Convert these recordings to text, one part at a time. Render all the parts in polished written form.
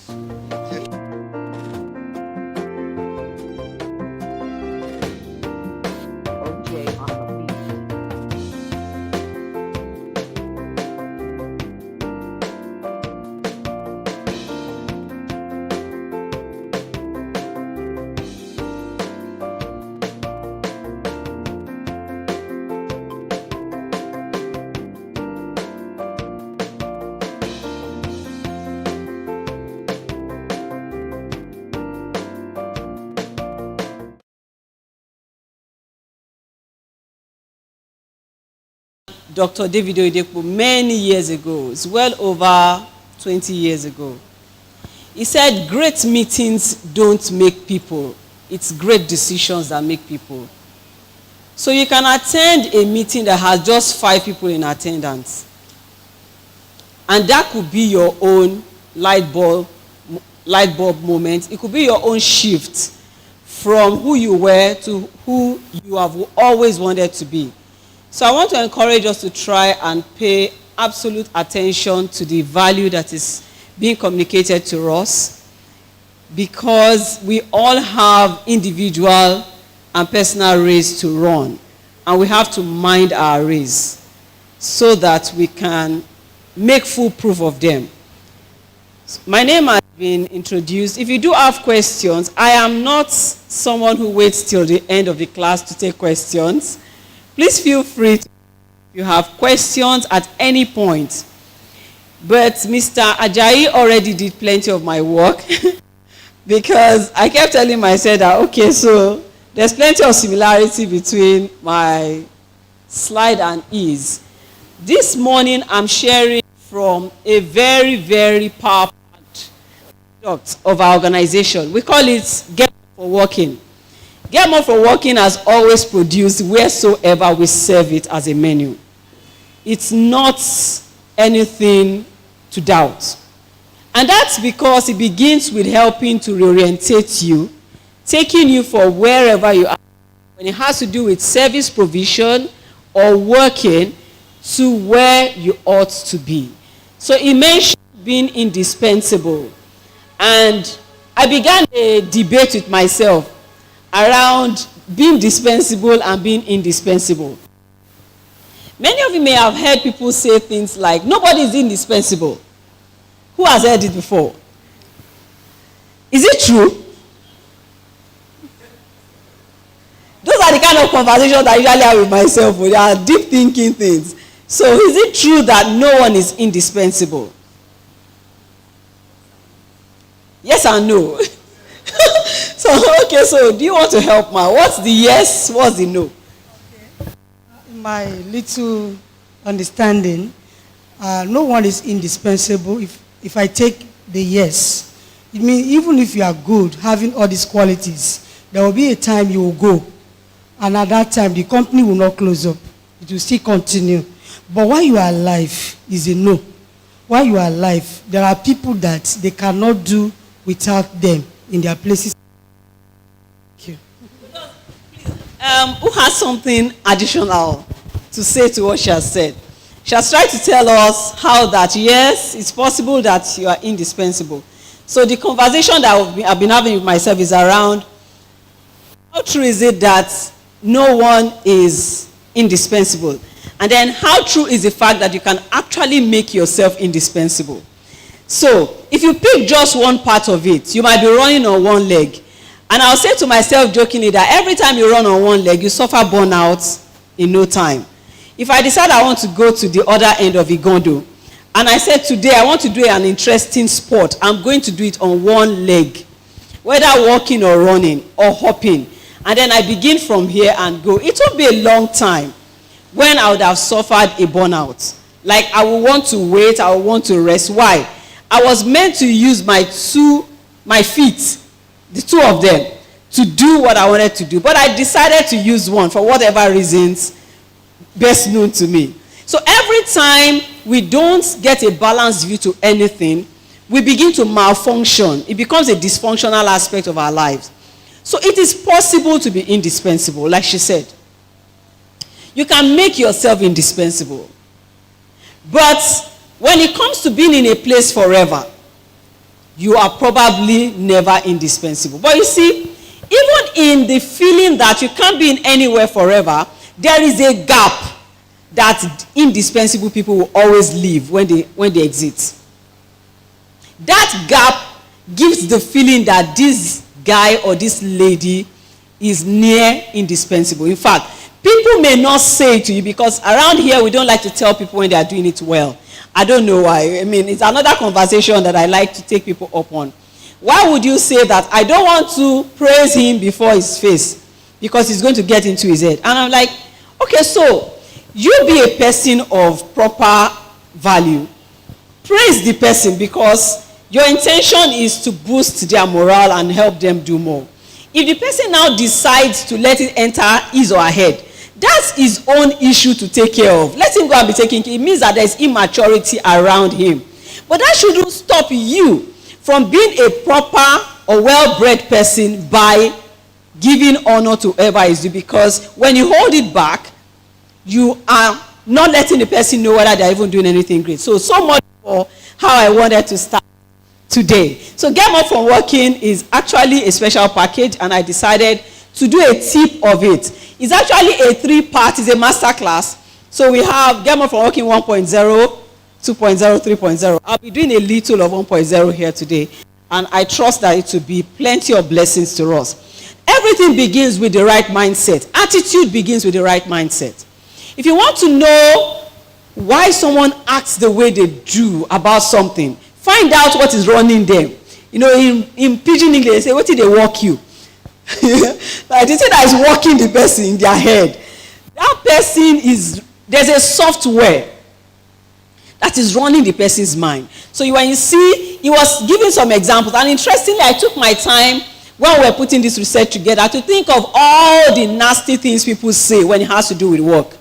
OJ on the beat. Dr. David Oyedepo many years ago. It's well over 20 years ago. He said, great meetings don't make people. It's great decisions that make people. So you can attend a meeting that has just 5 people in attendance. And that could be your own light bulb moment. It could be your own shift from who you were to who you have always wanted to be. So I want to encourage us to try and pay absolute attention to the value that is being communicated to us, because we all have individual and personal race to run, and we have to mind our race so that we can make full proof of them. My name has been introduced. If you do have questions, I am not someone who waits till the end of the class to take questions. Please feel free if you have questions at any point. But Mr. Ajayi already did plenty of my work because I kept telling myself that, okay, so there's plenty of similarity between my slide and his. This morning, I'm sharing from a very, very powerful product of our organization. We call it Get for Working. Get More for Working has always produced wheresoever we serve it as a menu. It's not anything to doubt. And that's because it begins with helping to reorientate you, taking you for wherever you are. When it has to do with service provision or working to where you ought to be. So it mentioned being indispensable. And I began a debate with myself around being dispensable and being indispensable. Many of you may have heard people say things like, nobody is indispensable. Who has heard it before? Is it true? Those are the kind of conversations I usually have with myself. They are deep thinking things. So is it true that no one is indispensable? Yes and no. So do you want to help, ma? What's the yes? What's the no? Okay. In my little understanding, no one is indispensable. If I take the yes, it means even if you are good, having all these qualities, there will be a time you will go. And at that time, the company will not close up. It will still continue. But while you are alive is a no. While you are alive, there are people that they cannot do without them in their places. Who has something additional to say to what she has said? She has tried to tell us how that, yes, it's possible that you are indispensable. So the conversation that I've been having with myself is around, how true is it that no one is indispensable? And then how true is the fact that you can actually make yourself indispensable? So if you pick just one part of it, you might be running on one leg. And I'll say to myself jokingly that every time you run on one leg, you suffer burnout in no time. If I decide I want to go to the other end of Igondo, and I said today I want to do an interesting sport, I'm going to do it on one leg, whether walking or running or hopping. And then I begin from here and go. It will be a long time when I would have suffered a burnout. Like I would want to wait, I would want to rest. Why? I was meant to use my feet, the two of them, to do what I wanted to do. But I decided to use one for whatever reasons best known to me. So every time we don't get a balanced view to anything, we begin to malfunction. It becomes a dysfunctional aspect of our lives. So it is possible to be indispensable, like she said. You can make yourself indispensable. But when it comes to being in a place forever, you are probably never indispensable. But you see, even in the feeling that you can't be in anywhere forever, there is a gap that indispensable people will always leave when they exit. That gap gives the feeling that this guy or this lady is near indispensable. In fact, people may not say it to you, because around here we don't like to tell people when they are doing it well. I don't know why. I mean, it's another conversation that I like to take people up on. Why would you say that? I don't want to praise him before his face because he's going to get into his head. And I'm like, okay, so you be a person of proper value. Praise the person because your intention is to boost their morale and help them do more. If the person now decides to let it enter his or her head, that's his own issue to take care of. Let him go and be taking care. It means that there's immaturity around him. But that shouldn't stop you from being a proper or well-bred person by giving honor to whoever is you. Because when you hold it back, you are not letting the person know whether they're even doing anything great. So much for how I wanted to start today. So Get More From Working is actually a special package, and I decided to do a tip of it. It's actually a 3-part, it's a master class. So we have Get More From Working 1.0, 2.0, 3.0. I'll be doing a little of 1.0 here today, and I trust that it will be plenty of blessings to us. Everything begins with the right mindset. Attitude begins with the right mindset. If you want to know why someone acts the way they do about something, find out what is running them. You know, in pidgin English, they say, what did they walk you? Like they say that is walking the person in their head. That person there's a software that is running the person's mind. So when you see, he was giving some examples. And interestingly, I took my time when we were putting this research together to think of all the nasty things people say when it has to do with work.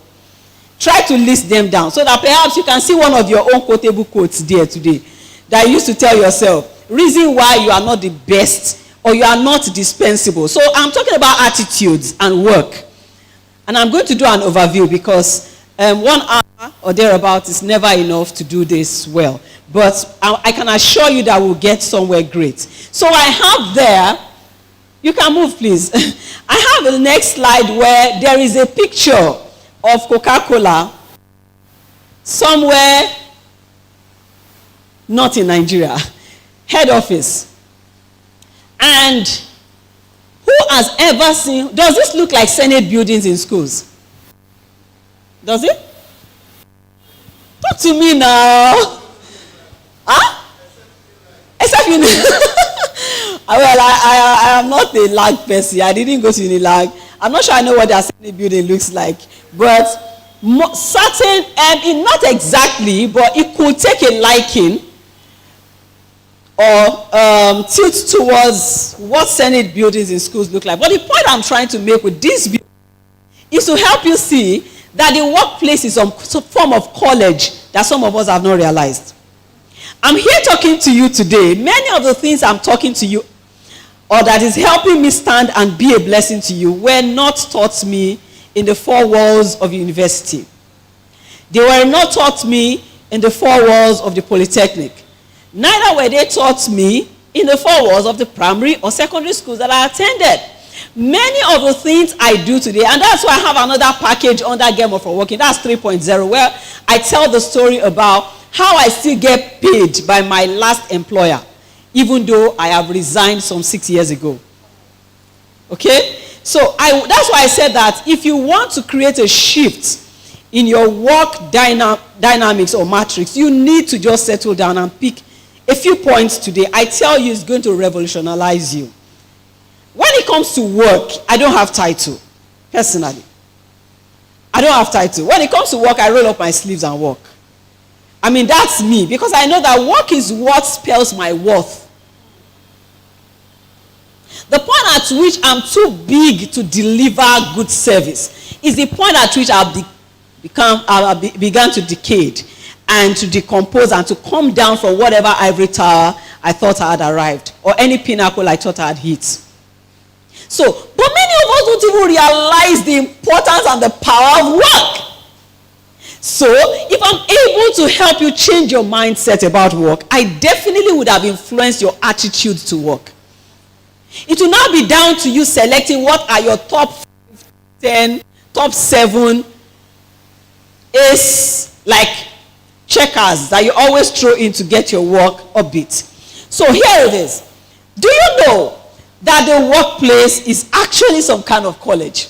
Try to list them down so that perhaps you can see one of your own quotable quotes there today that you used to tell yourself. Reason why you are not the best or you are not dispensable. So I'm talking about attitudes and work. And I'm going to do an overview because 1 hour or thereabout is never enough to do this well. But I can assure you that we'll get somewhere great. So I have there, you can move please. I have the next slide where there is a picture of Coca-Cola somewhere not in Nigeria, head office. And who has ever seen, does this look like Senate buildings in schools? Does it? Talk to me now. Huh? Except you know. Well, I am not a lag person. I didn't go to Unilag. I'm not sure I know what their Senate building looks like. But certain, not exactly, but it could take a liking or tilt towards what Senate buildings in schools look like. But the point I'm trying to make with this building is to help you see that the workplace is some form of college that some of us have not realized. I'm here talking to you today. Many of the things I'm talking to you or that is helping me stand and be a blessing to you were not taught me in the 4 walls of university. They were not taught me in the 4 walls of the Polytechnic. Neither were they taught me in the 4 walls of the primary or secondary schools that I attended. Many of the things I do today, and that's why I have another package under Get More From Working, that's 3.0, where I tell the story about how I still get paid by my last employer, even though I have resigned some 6 years ago. Okay? So that's why I said that if you want to create a shift in your work dynamics or matrix, you need to just settle down and pick a few points today. I tell you, it's going to revolutionize you. When it comes to work, I don't have title, personally. I don't have title. When it comes to work, I roll up my sleeves and work. I mean, that's me, because I know that work is what spells my worth. The point at which I'm too big to deliver good service is the point at which I began to decay and to decompose and to come down from whatever ivory tower I thought I had arrived, or any pinnacle I thought I had hit. So, but many of us don't even realize the importance and the power of work. So, if I'm able to help you change your mindset about work, I definitely would have influenced your attitude to work. It will now be down to you selecting what are your top 10, top 7 is like checkers that you always throw in to get your work upbeat. So here it is. Do you know that the workplace is actually some kind of college?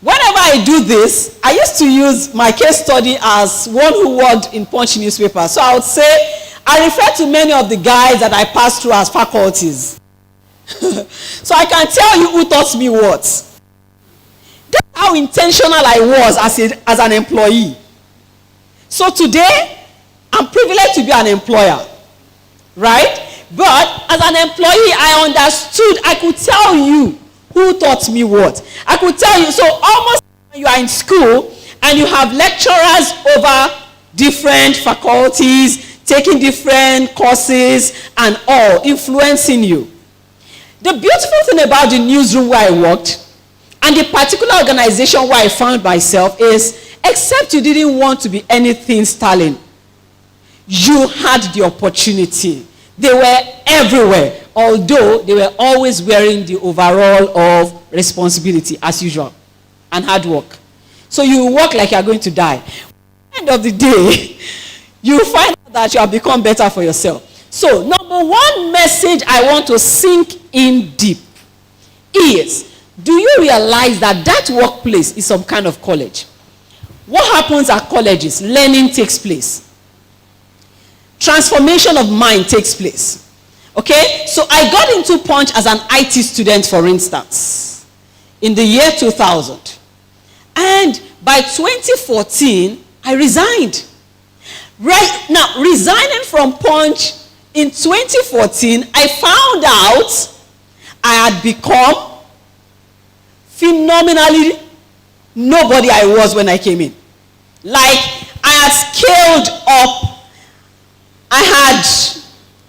Whenever I do this, I used to use my case study as one who worked in Punch newspaper. So I would say, I refer to many of the guys that I passed through as faculties. So I can tell you who taught me what. That's how intentional I was as an employee. So today, I'm privileged to be an employer. Right? But as an employee, I understood, I could tell you who taught me what. I could tell you, so almost when you are in school and you have lecturers over different faculties, taking different courses and all, influencing you. The beautiful thing about the newsroom where I worked and the particular organization where I found myself is, except you didn't want to be anything sterling, you had the opportunity. They were everywhere, although they were always wearing the overall of responsibility as usual and hard work. So you work like you are going to die. At the end of the day, you find out that you have become better for yourself. So number one message I want to sink in deep is, do you realize that that workplace is some kind of college? What happens at colleges? Learning takes place. Transformation of mind takes place. Okay? So I got into Punch as an IT student, for instance, in the year 2000. And by 2014, I resigned. Right now, resigning from Punch in 2014, I found out I had become phenomenally nobody I was when I came in. Like, I had scaled up. I had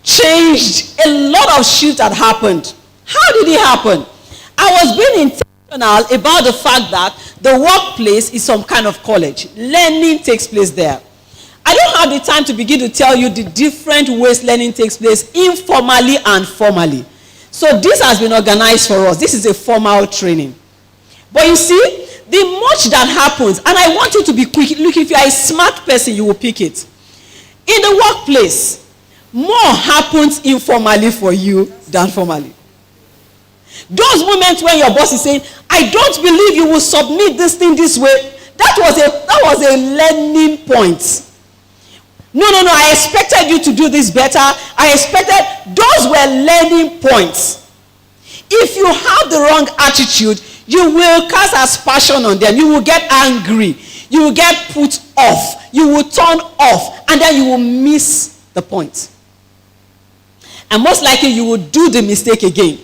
changed. A lot of shit had happened. How did it happen? I was being intentional about the fact that the workplace is some kind of college. Learning takes place there. I don't have the time to begin to tell you the different ways learning takes place informally and formally. So this has been organized for us. This is a formal training. But you see, the much that happens, and I want you to be quick. Look, if you are a smart person, you will pick it. In the workplace, more happens informally for you than formally. Those moments when your boss is saying, I don't believe you will submit this thing this way, that was a learning point. No, I expected you to do this better. I expected, those were learning points. If you have the wrong attitude, you will cast aspersion on them. You will get angry. You will get put off. You will turn off. And then you will miss the point. And most likely you will do the mistake again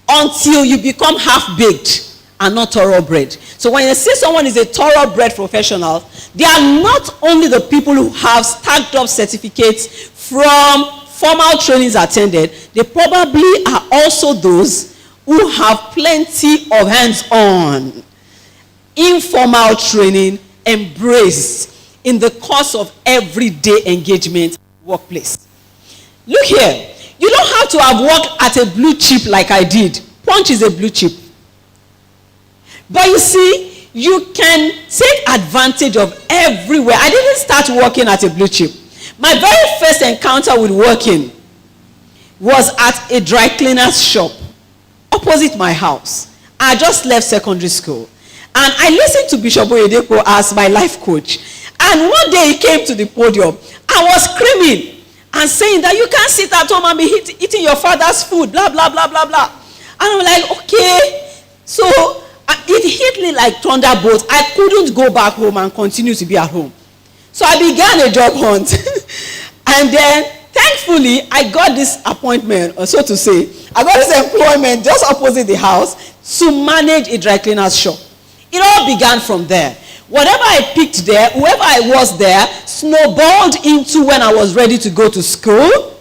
until you become half-baked and not thoroughbred. So when you see someone is a thoroughbred professional, they are not only the people who have stacked up certificates from formal trainings attended, they probably are also those who have plenty of hands-on, informal training embraced in the course of everyday engagement workplace. Look here, you don't have to have worked at a blue chip like I did. Punch is a blue chip. But you see, you can take advantage of everywhere. I didn't start working at a blue chip. My very first encounter with working was at a dry cleaner's shop opposite my house. I just left secondary school. And I listened to Bishop Oyedepo as my life coach. And one day he came to the podium. I was screaming and saying that you can't sit at home and be eating your father's food, blah, blah, blah, blah, blah. And I'm like, okay. So it hit me like thunderbolts. I couldn't go back home and continue to be at home. So I began a job hunt. And then, thankfully, I got this appointment, or so to say. I got this employment just opposite the house to manage a dry cleaner's shop. It all began from there. Whatever I picked there, whoever I was there, snowballed into when I was ready to go to school.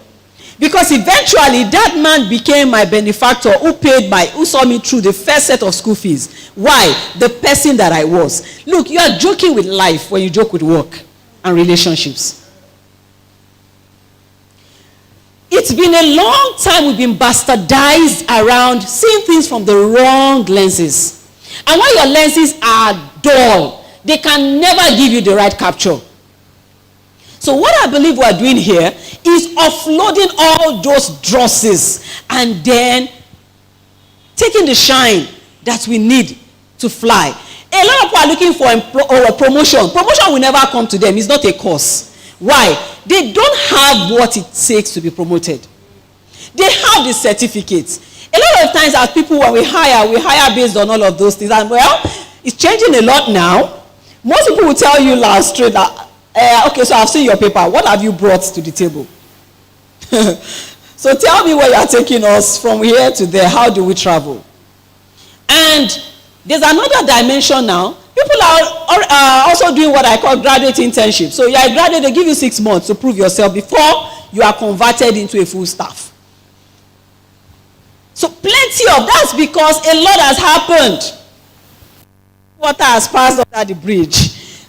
Because eventually that man became my benefactor who saw me through the first set of school fees. Why? The person that I was. Look, you are joking with life when you joke with work and relationships. It's been a long time we've been bastardized around seeing things from the wrong lenses. And when your lenses are dull, they can never give you the right capture. So what I believe we are doing here is offloading all those drosses and then taking the shine that we need to fly. A lot of people are looking for a promotion. Promotion will never come to them. It's not a course. Why? They don't have what it takes to be promoted. They have the certificates. A lot of times as people, when we hire based on all of those things. And well, it's changing a lot now. Most people will tell you last straight that, okay, so I've seen your paper. What have you brought to the table? So tell me where you are taking us from here to there. How do we travel? And there's another dimension now. People are also doing what I call graduate internship. So you are a graduate, they give you 6 months to prove yourself before you are converted into a full staff. So plenty of that's because a lot has happened. Water has passed under the bridge.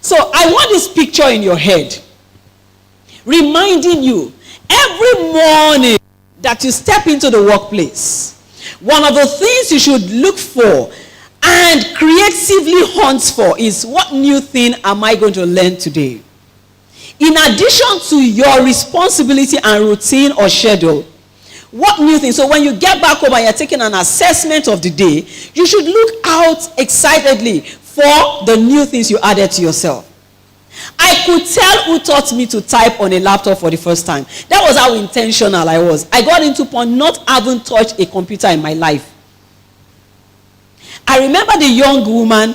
So I want this picture in your head, reminding you every morning that you step into the workplace, one of the things you should look for and creatively hunt for is, what new thing am I going to learn today? In addition to your responsibility and routine or schedule, what new thing? So when you get back home and you're taking an assessment of the day, you should look out excitedly for the new things you added to yourself. I could tell who taught me to type on a laptop for the first time. That was how intentional I was. I got into point not having touched a computer in my life. I remember the young woman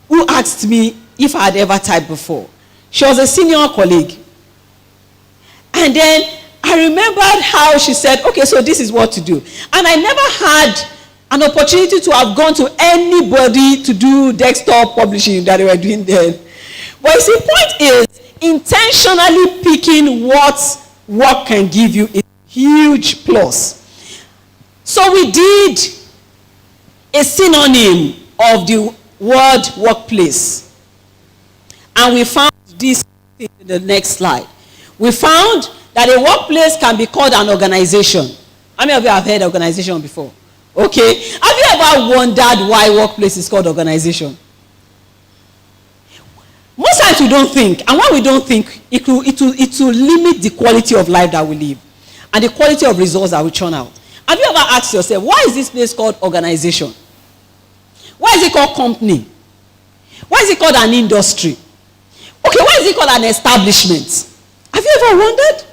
who asked me if I had ever typed before. She was a senior colleague. And then I remembered how she said, okay, so this is what to do. And I never had an opportunity to have gone to anybody to do desktop publishing that they were doing then. But the point is, intentionally picking what work can give you is a huge plus. So we did a synonym of the word workplace. And we found this in the next slide. We found that a workplace can be called an organization. How many of you have heard organization before? Okay. Have you ever wondered why workplace is called organization? Most times we don't think. And when we don't think, it will limit the quality of life that we live and the quality of results that we churn out. Have you ever asked yourself, why is this place called organization? Why is it called company? Why is it called an industry? Okay, why is it called an establishment? Have you ever wondered?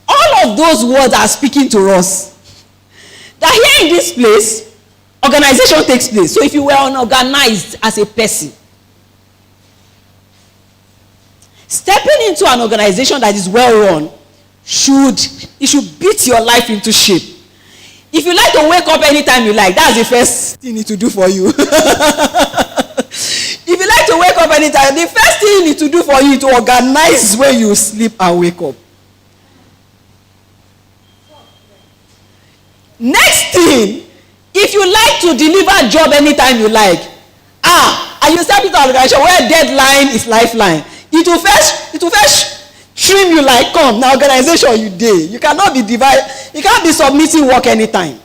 All of those words are speaking to us. That here in this place, organization takes place. So if you were unorganized as a person, stepping into an organization that is well run should beat your life into shape. If you like to wake up anytime you like, that's the first thing you need to do for you. If you like to wake up anytime, the first thing you need to do for you is to organize where you sleep and wake up. Next thing, if you like to deliver a job anytime you like, and you step into an organization where deadline is lifeline, it will first trim you like, come, now organization you day. You cannot be you can't be submitting work anytime.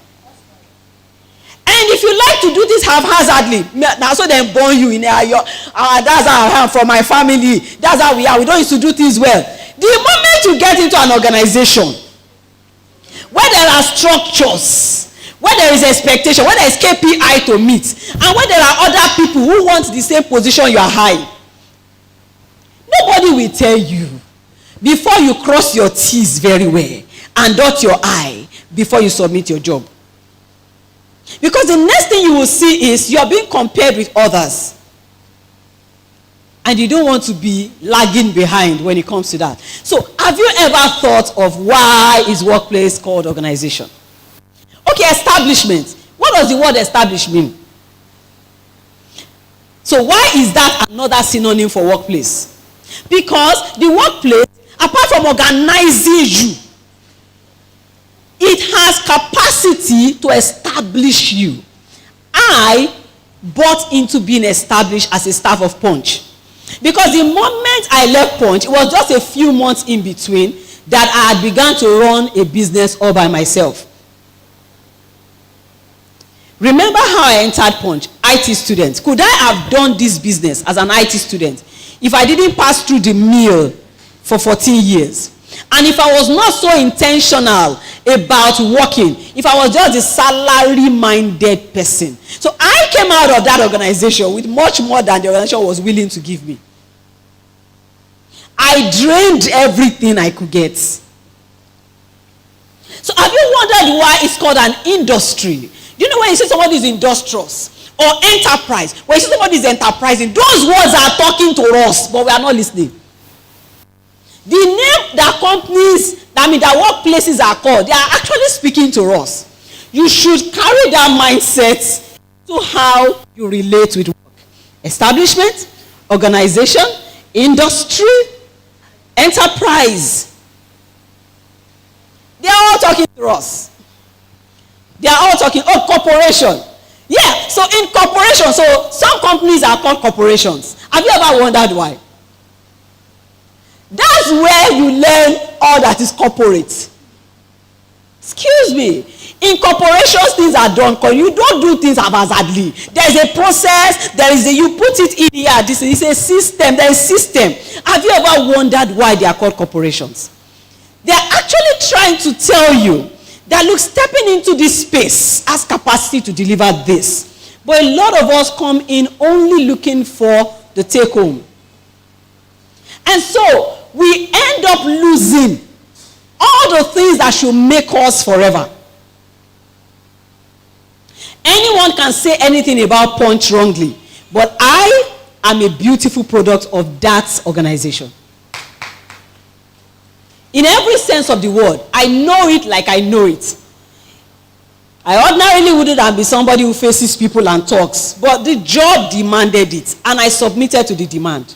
And if you like to do this haphazardly, that's so they born you in that's how I am from my family. That's how we are. We don't used to do things well. The moment you get into an organization where there are structures, where there is expectation, where there is KPI to meet, and where there are other people who want the same position you are high, nobody will tell you before you cross your T's very well and dot your I before you submit your job. Because the next thing you will see is you are being compared with others. And you don't want to be lagging behind when it comes to that. So have you ever thought of why is workplace called organization? Okay, establishment. What does the word establish mean? So why is that another synonym for workplace? Because the workplace, apart from organizing you, has capacity to establish you. I bought into being established as a staff of Punch. Because the moment I left Punch, it was just a few months in between that I had begun to run a business all by myself. Remember how I entered Punch? IT student. Could I have done this business as an IT student if I didn't pass through the mill for 14 years? And if I was not so intentional about working, if I was just a salary-minded person. So I came out of that organization with much more than the organization was willing to give me. I drained everything I could get. So have you wondered why it's called an industry? Do you know when you say somebody is industrious or enterprise? When you say somebody is enterprising, those words are talking to us, but we are not listening. The name that companies, that workplaces are called, they are actually speaking to us. You should carry that mindset to how you relate with work. Establishment, organization, industry, enterprise. They are all talking to us. They are all talking, corporation. Yeah, so in corporation, so some companies are called corporations. Have you ever wondered why? That's where you learn all that is corporate. Excuse me. In corporations, things are done. You don't do things haphazardly. There is a process. You put it in here. This is a system. There is system. Have you ever wondered why they are called corporations? They are actually trying to tell you that, look, stepping into this space has capacity to deliver this. But a lot of us come in only looking for the take home. And so we end up losing all the things that should make us forever. Anyone can say anything about Punch wrongly, but I am a beautiful product of that organization. In every sense of the word, I know it like I know it. I ordinarily wouldn't be somebody who faces people and talks, but the job demanded it, and I submitted to the demand.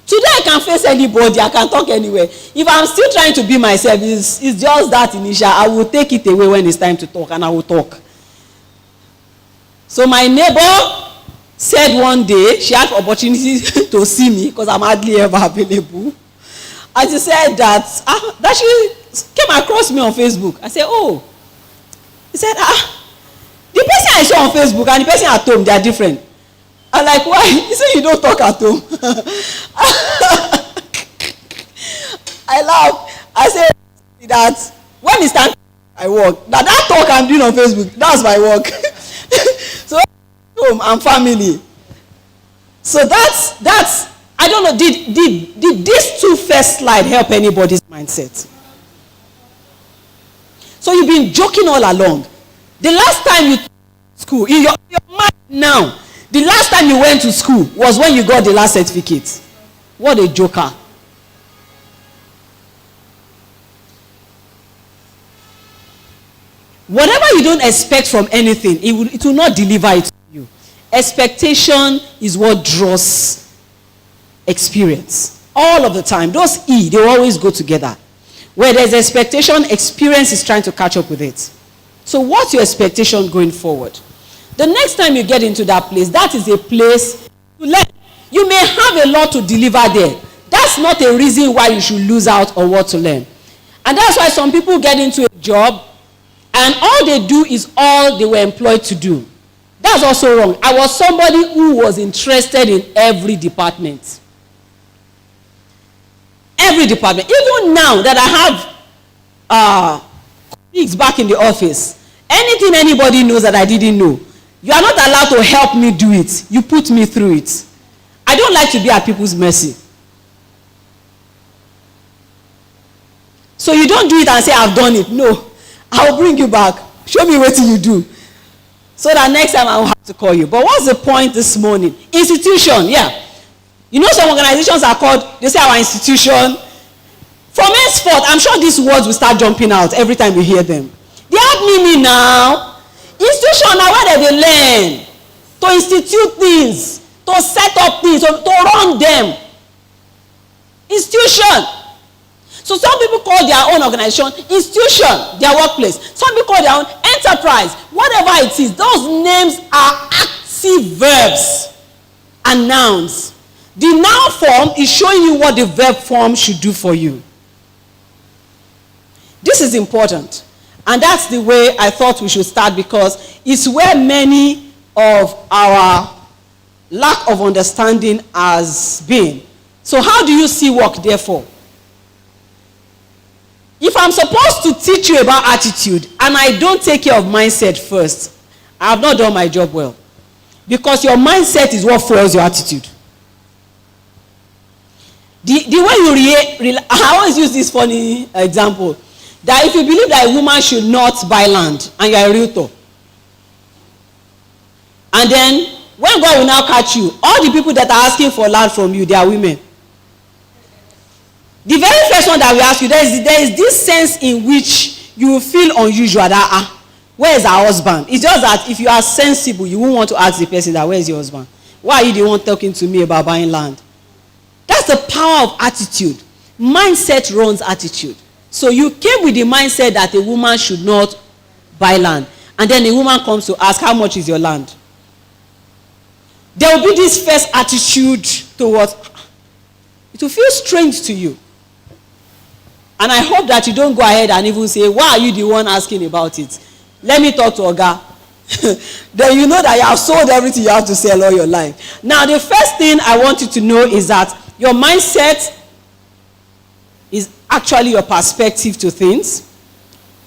Today I can face anybody, I can talk anywhere. If I'm still trying to be myself, it's just that initial. I will take it away when it's time to talk, and I will talk. So my neighbor said one day, she had opportunity to see me because I'm hardly ever available. And she said that she came across me on Facebook. I said, oh. He said, the person I saw on Facebook and the person at home, they are different. I'm like, why? He said, you don't talk at home. I laugh. I said that when it's time I work, that talk I'm doing on Facebook, that's my work. So home and family. So that's I don't know, did these two first slide help anybody's mindset? So you've been joking all along. The last time you school, in your mind now, the last time you went to school was when you got the last certificate. What a joker. Whatever you don't expect from anything, it will not deliver it to you. Expectation is what draws experience. All of the time. Those E, they always go together. Where there's expectation, experience is trying to catch up with it. So what's your expectation going forward? The next time you get into that place, that is a place to learn. You may have a lot to deliver there. That's not a reason why you should lose out on what to learn. And that's why some people get into a job and all they do is all they were employed to do. That's also wrong. I was somebody who was interested in every department. Every department. Even now that I have colleagues back in the office, anything anybody knows that I didn't know, you are not allowed to help me do it. You put me through it. I don't like to be at people's mercy. So you don't do it and say, I've done it. No. I'll bring you back. Show me what you do. So that next time I will have to call you. But what's the point this morning? Institution, yeah. You know some organizations are called, they say our institution. From henceforth, I'm sure these words will start jumping out every time you hear them. They have meaning now. Institution are where they learn to institute things, to set up things, to run them. Institution. So some people call their own organization institution, their workplace. Some people call their own enterprise. Whatever it is, those names are active verbs and nouns. The noun form is showing you what the verb form should do for you. This is important. And that's the way I thought we should start, because it's where many of our lack of understanding has been. So how do you see work, therefore? If I'm supposed to teach you about attitude and I don't take care of mindset first, I have not done my job well. Because your mindset is what fuels your attitude. The way you I always use this funny example, that if you believe that a woman should not buy land and you're a realtor, and then when God will now catch you, all the people that are asking for land from you, they are women. The very first one that we ask you, there is this sense in which you will feel unusual, that where is our husband? It's just that if you are sensible, you won't want to ask the person that, where is your husband? Why are you the one talking to me about buying land? That's the power of attitude. Mindset runs attitude. So you came with the mindset that a woman should not buy land. And then a woman comes to ask, how much is your land? There will be this first attitude towards, it will feel strange to you. And I hope that you don't go ahead and even say, why are you the one asking about it? Let me talk to Oga. Then you know that you have sold everything you have to sell all your life. Now, the first thing I want you to know is that your mindset is actually your perspective to things.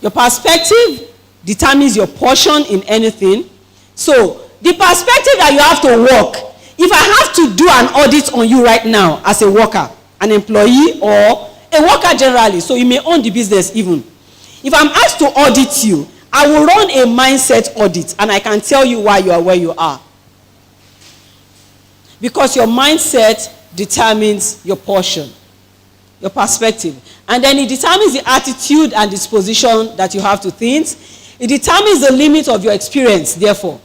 Your perspective determines your portion in anything. So, the perspective that you have to work, if I have to do an audit on you right now as a worker, an employee, or a worker generally, so you may own the business even. If I'm asked to audit you, I will run a mindset audit and I can tell you why you are where you are. Because your mindset determines your portion, your perspective. And then it determines the attitude and disposition that you have to things. It determines the limit of your experience, therefore.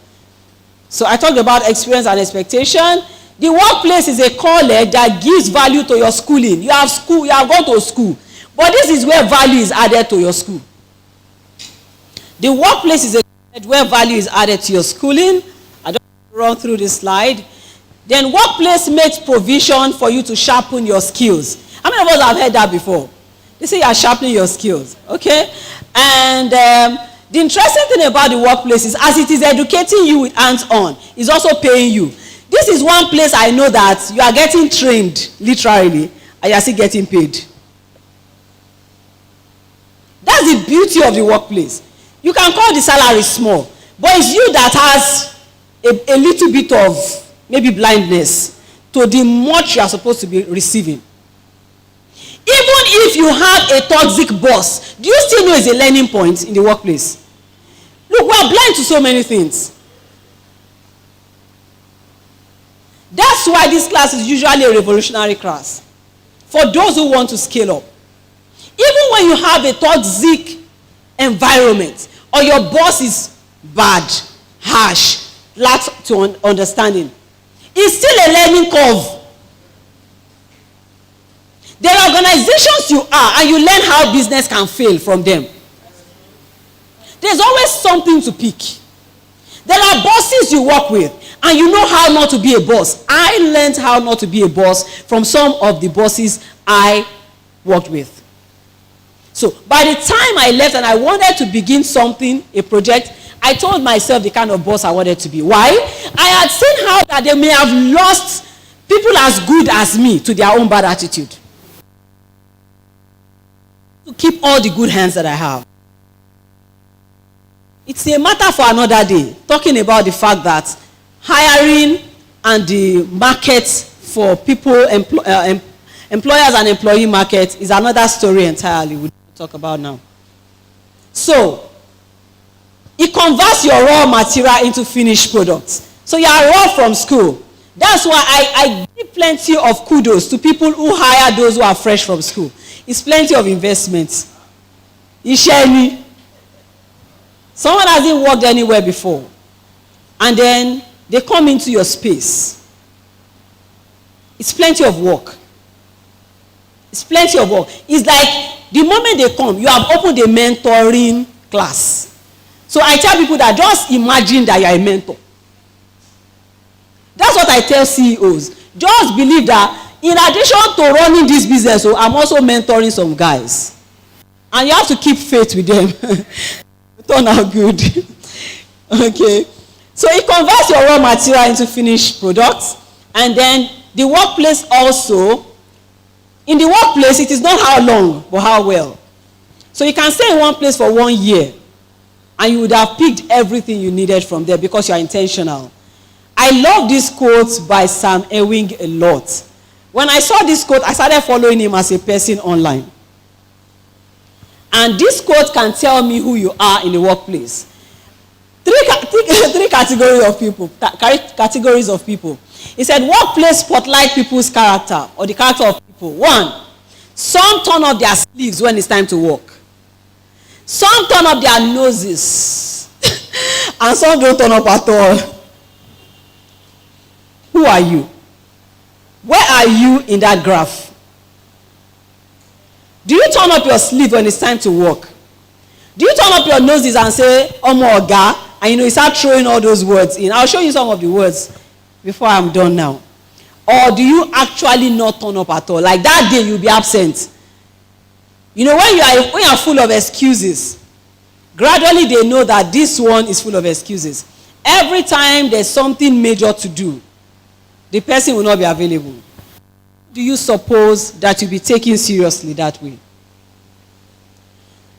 So I talked about experience and expectation. The workplace is a college that gives value to your schooling. You have school, you have gone to school. But this is where value is added to your school. The workplace is a college where value is added to your schooling. I don't want to run through this slide. Then workplace makes provision for you to sharpen your skills. How many of us have heard that before? They say you are sharpening your skills. Okay? And the interesting thing about the workplace is, as it is educating you with hands-on, it's also paying you. This is one place I know that you are getting trained, literally, and you are still getting paid. That's the beauty of the workplace. You can call the salary small, but it's you that has a little bit of maybe blindness to the much you are supposed to be receiving. Even if you have a toxic boss, do you still know it's a learning point in the workplace? Look, we are blind to so many things. That's why this class is usually a revolutionary class for those who want to scale up. Even when you have a toxic environment or your boss is bad, harsh, lacks to understanding, it's still a learning curve. There are organizations you are and you learn how business can fail from them. There's always something to pick. There are bosses you work with and you know how not to be a boss. I learned how not to be a boss from some of the bosses I worked with. So by the time I left and I wanted to begin something, a project, I told myself the kind of boss I wanted to be. Why? I had seen how that they may have lost people as good as me to their own bad attitude. To keep all the good hands that I have. It's a matter for another day, talking about the fact that hiring and the market for people, employers and employee market is another story entirely we'll talk about now. So, it converts your raw material into finished products. So you are raw from school. That's why I give plenty of kudos to people who hire those who are fresh from school. It's plenty of investments. Isheni. Someone hasn't worked anywhere before. And then they come into your space. It's plenty of work. It's plenty of work. It's like the moment they come, you have opened a mentoring class. So I tell people that just imagine that you are a mentor. That's what I tell CEOs. Just believe that in addition to running this business, so I'm also mentoring some guys. And you have to keep faith with them. Turn out good. Okay. So it converts your raw material into finished products. And then the workplace also, in the workplace, it is not how long, but how well. So you can stay in one place for 1 year, and you would have picked everything you needed from there because you are intentional. I love this quote by Sam Ewing a lot. When I saw this quote, I started following him as a person online. And this quote can tell me who you are in the workplace. Three categories of people. Categories of people. He said, workplace spotlight people's character, or the character of people. 1, some turn up their sleeves when it's time to work. Some turn up their noses. And some don't turn up at all. Who are you? Where are you in that graph? Do you turn up your sleeve when it's time to work? Do you turn up your noses and say, Omo Oga, and you start throwing all those words in? I'll show you some of the words before I'm done now. Or do you actually not turn up at all? Like that day you'll be absent. You know, when you are full of excuses, gradually they know that this one is full of excuses. Every time there's something major to do, the person will not be available. Do you suppose that you'll be taken seriously that way?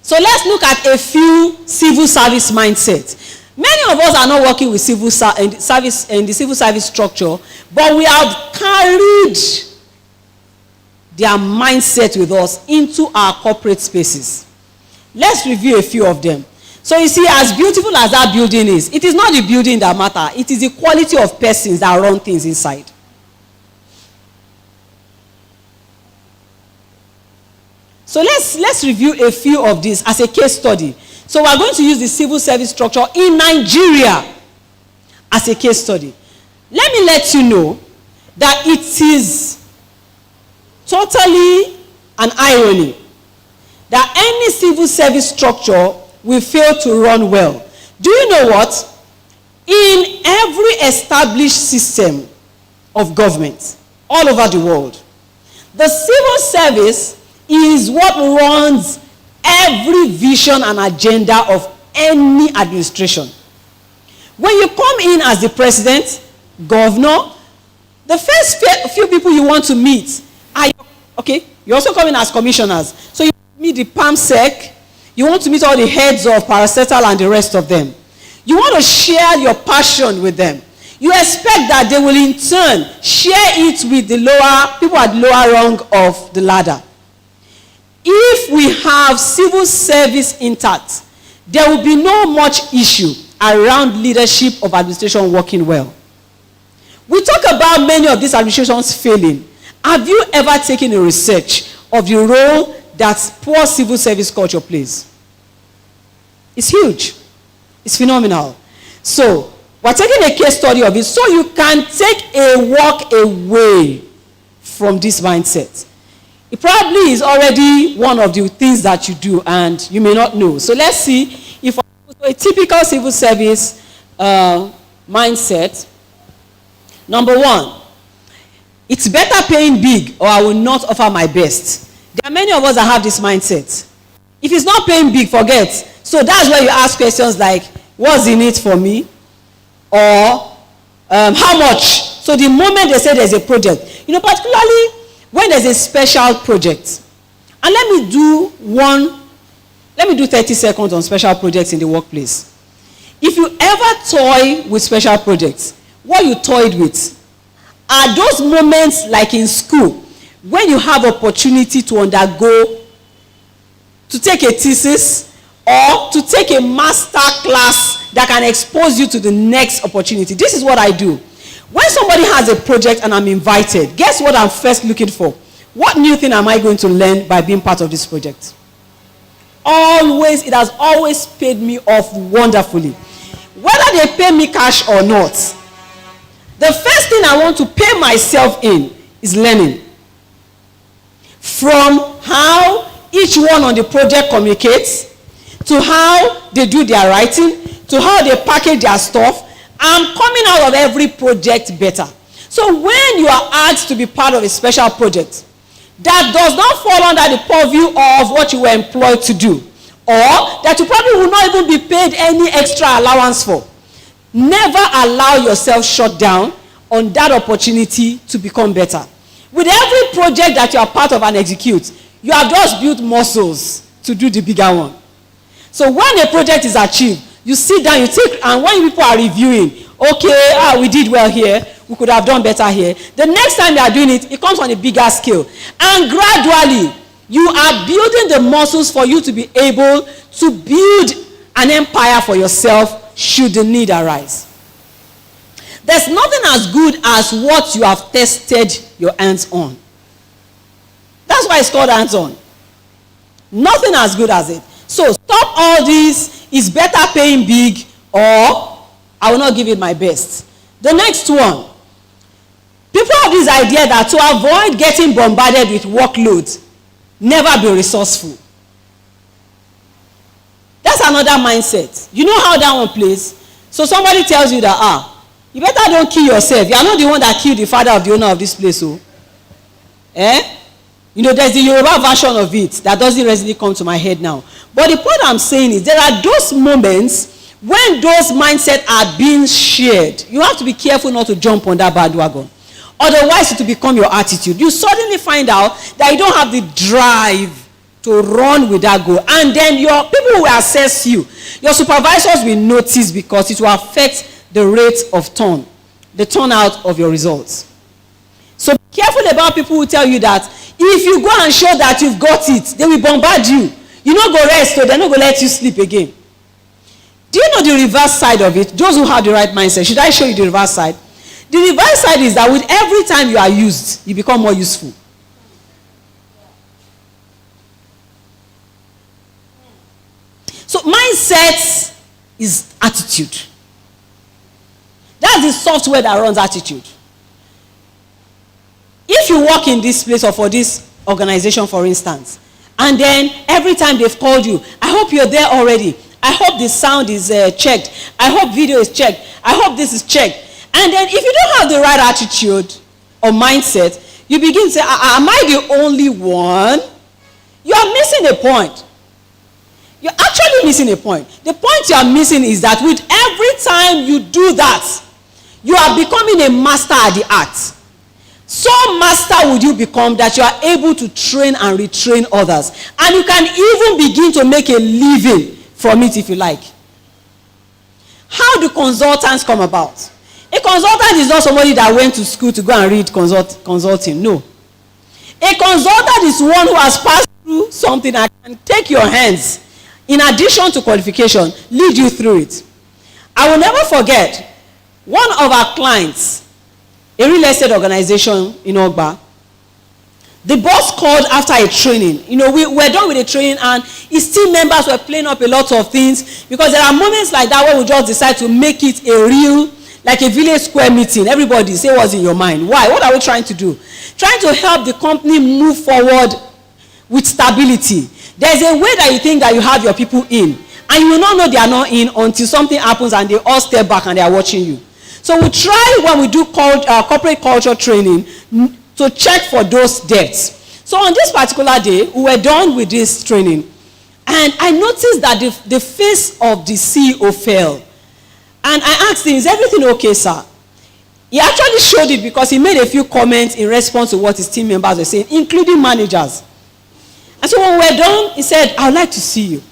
So let's look at a few civil service mindsets. Many of us are not working with civil service in the civil service structure, but we have carried their mindset with us into our corporate spaces. Let's review a few of them. So you see, as beautiful as that building is, it is not the building that matters. It is the quality of persons that run things inside. So let's review a few of these as a case study. So we're going to use the civil service structure in Nigeria as a case study. Let me let you know that it is totally an irony that any civil service structure will fail to run well. Do you know what? In every established system of government all over the world, the civil service is what runs every vision and agenda of any administration. When you come in as the president, governor, the first few people you want to meet are, okay, you also come in as commissioners. So you meet the PAMSEC, you want to meet all the heads of parastatal and the rest of them. You want to share your passion with them. You expect that they will in turn share it with the people at the lower rung of the ladder. If we have civil service intact, there will be no much issue around leadership of administration working well. We talk about many of these administrations failing. Have you ever taken a research of the role that poor civil service culture plays? It's huge. It's phenomenal. So, we're taking a case study of it so you can take a walk away from this mindset. It probably is already one of the things that you do and you may not know. So let's see if a typical civil service mindset. Number 1, it's better paying big or I will not offer my best. There are many of us that have this mindset. If it's not paying big, forget. So that's where you ask questions like, what's in it for me? Or how much? So the moment they say there's a project, you know, particularly when there's a special project, and let me do 30 seconds on special projects in the workplace. If you ever toy with special projects, what you toyed with are those moments like in school when you have opportunity to undergo, to take a thesis or to take a master class that can expose you to the next opportunity. This is what I do. When somebody has a project and I'm invited, guess what I'm first looking for? What new thing am I going to learn by being part of this project? It has always paid me off wonderfully. Whether they pay me cash or not, the first thing I want to pay myself in is learning. from how each one on the project communicates, to how they do their writing, to how they package their stuff. I'm coming out of every project better. So when you are asked to be part of a special project that does not fall under the purview of what you were employed to do, or that you probably will not even be paid any extra allowance for, never allow yourself shut down on that opportunity to become better. With every project that you are part of and execute, you have just built muscles to do the bigger one. So when a project is achieved, you sit down, you take, and when people are reviewing, okay, we did well here, we could have done better here. The next time you are doing it, it comes on a bigger scale. And gradually, you are building the muscles for you to be able to build an empire for yourself should the need arise. There's nothing as good as what you have tested your hands on. That's why it's called hands-on. Nothing as good as it. So stop all this. It's better paying big, or I will not give it my best. The next one. People have this idea that to avoid getting bombarded with workloads, never be resourceful. That's another mindset. You know how that one plays? So somebody tells you that, you better don't kill yourself. You are not the one that killed the father of the owner of this place. Oh. You know, there's the Yoruba version of it that doesn't really come to my head now. But the point I'm saying is there are those moments when those mindsets are being shared. You have to be careful not to jump on that bandwagon. Otherwise, it will become your attitude. You suddenly find out that you don't have the drive to run with that goal. And then your people will assess you. Your supervisors will notice because it will affect the rate of the turnout of your results. So be careful about people who tell you that if you go and show that you've got it, they will bombard you. You don't go rest, so they're not going to let you sleep again. Do you know the reverse side of it? Those who have the right mindset. Should I show you the reverse side? The reverse side is that with every time you are used, you become more useful. So mindset is attitude. That's the software that runs attitude. If you work in this place or for this organization, for instance, and then every time they've called you, I hope you're there already. I hope the sound is checked. I hope video is checked. I hope this is checked. And then if you don't have the right attitude or mindset, you begin to say, am I the only one? You are missing a point. You're actually missing a point. The point you are missing is that with every time you do that, you are becoming a master at the art. So master would you become that you are able to train and retrain others. And you can even begin to make a living from it if you like. How do consultants come about? A consultant is not somebody that went to school to go and read consulting. No. A consultant is one who has passed through something and can take your hands, in addition to qualification, lead you through it. I will never forget one of our clients, a real estate organization in Ogba. The boss called after a training. You know, we were done with the training and his team members were playing up a lot of things because there are moments like that where we just decide to make it a real, like a village square meeting. Everybody say what's in your mind. Why? What are we trying to do? Trying to help the company move forward with stability. There's a way that you think that you have your people in, and you will not know they are not in until something happens and they all step back and they are watching you. So we try when we do corporate culture training to check for those debts. So on this particular day, we were done with this training, and I noticed that the face of the CEO fell. And I asked him, is everything okay, sir? He actually showed it because he made a few comments in response to what his team members were saying, including managers. And so when we were done, he said, I would like to see you,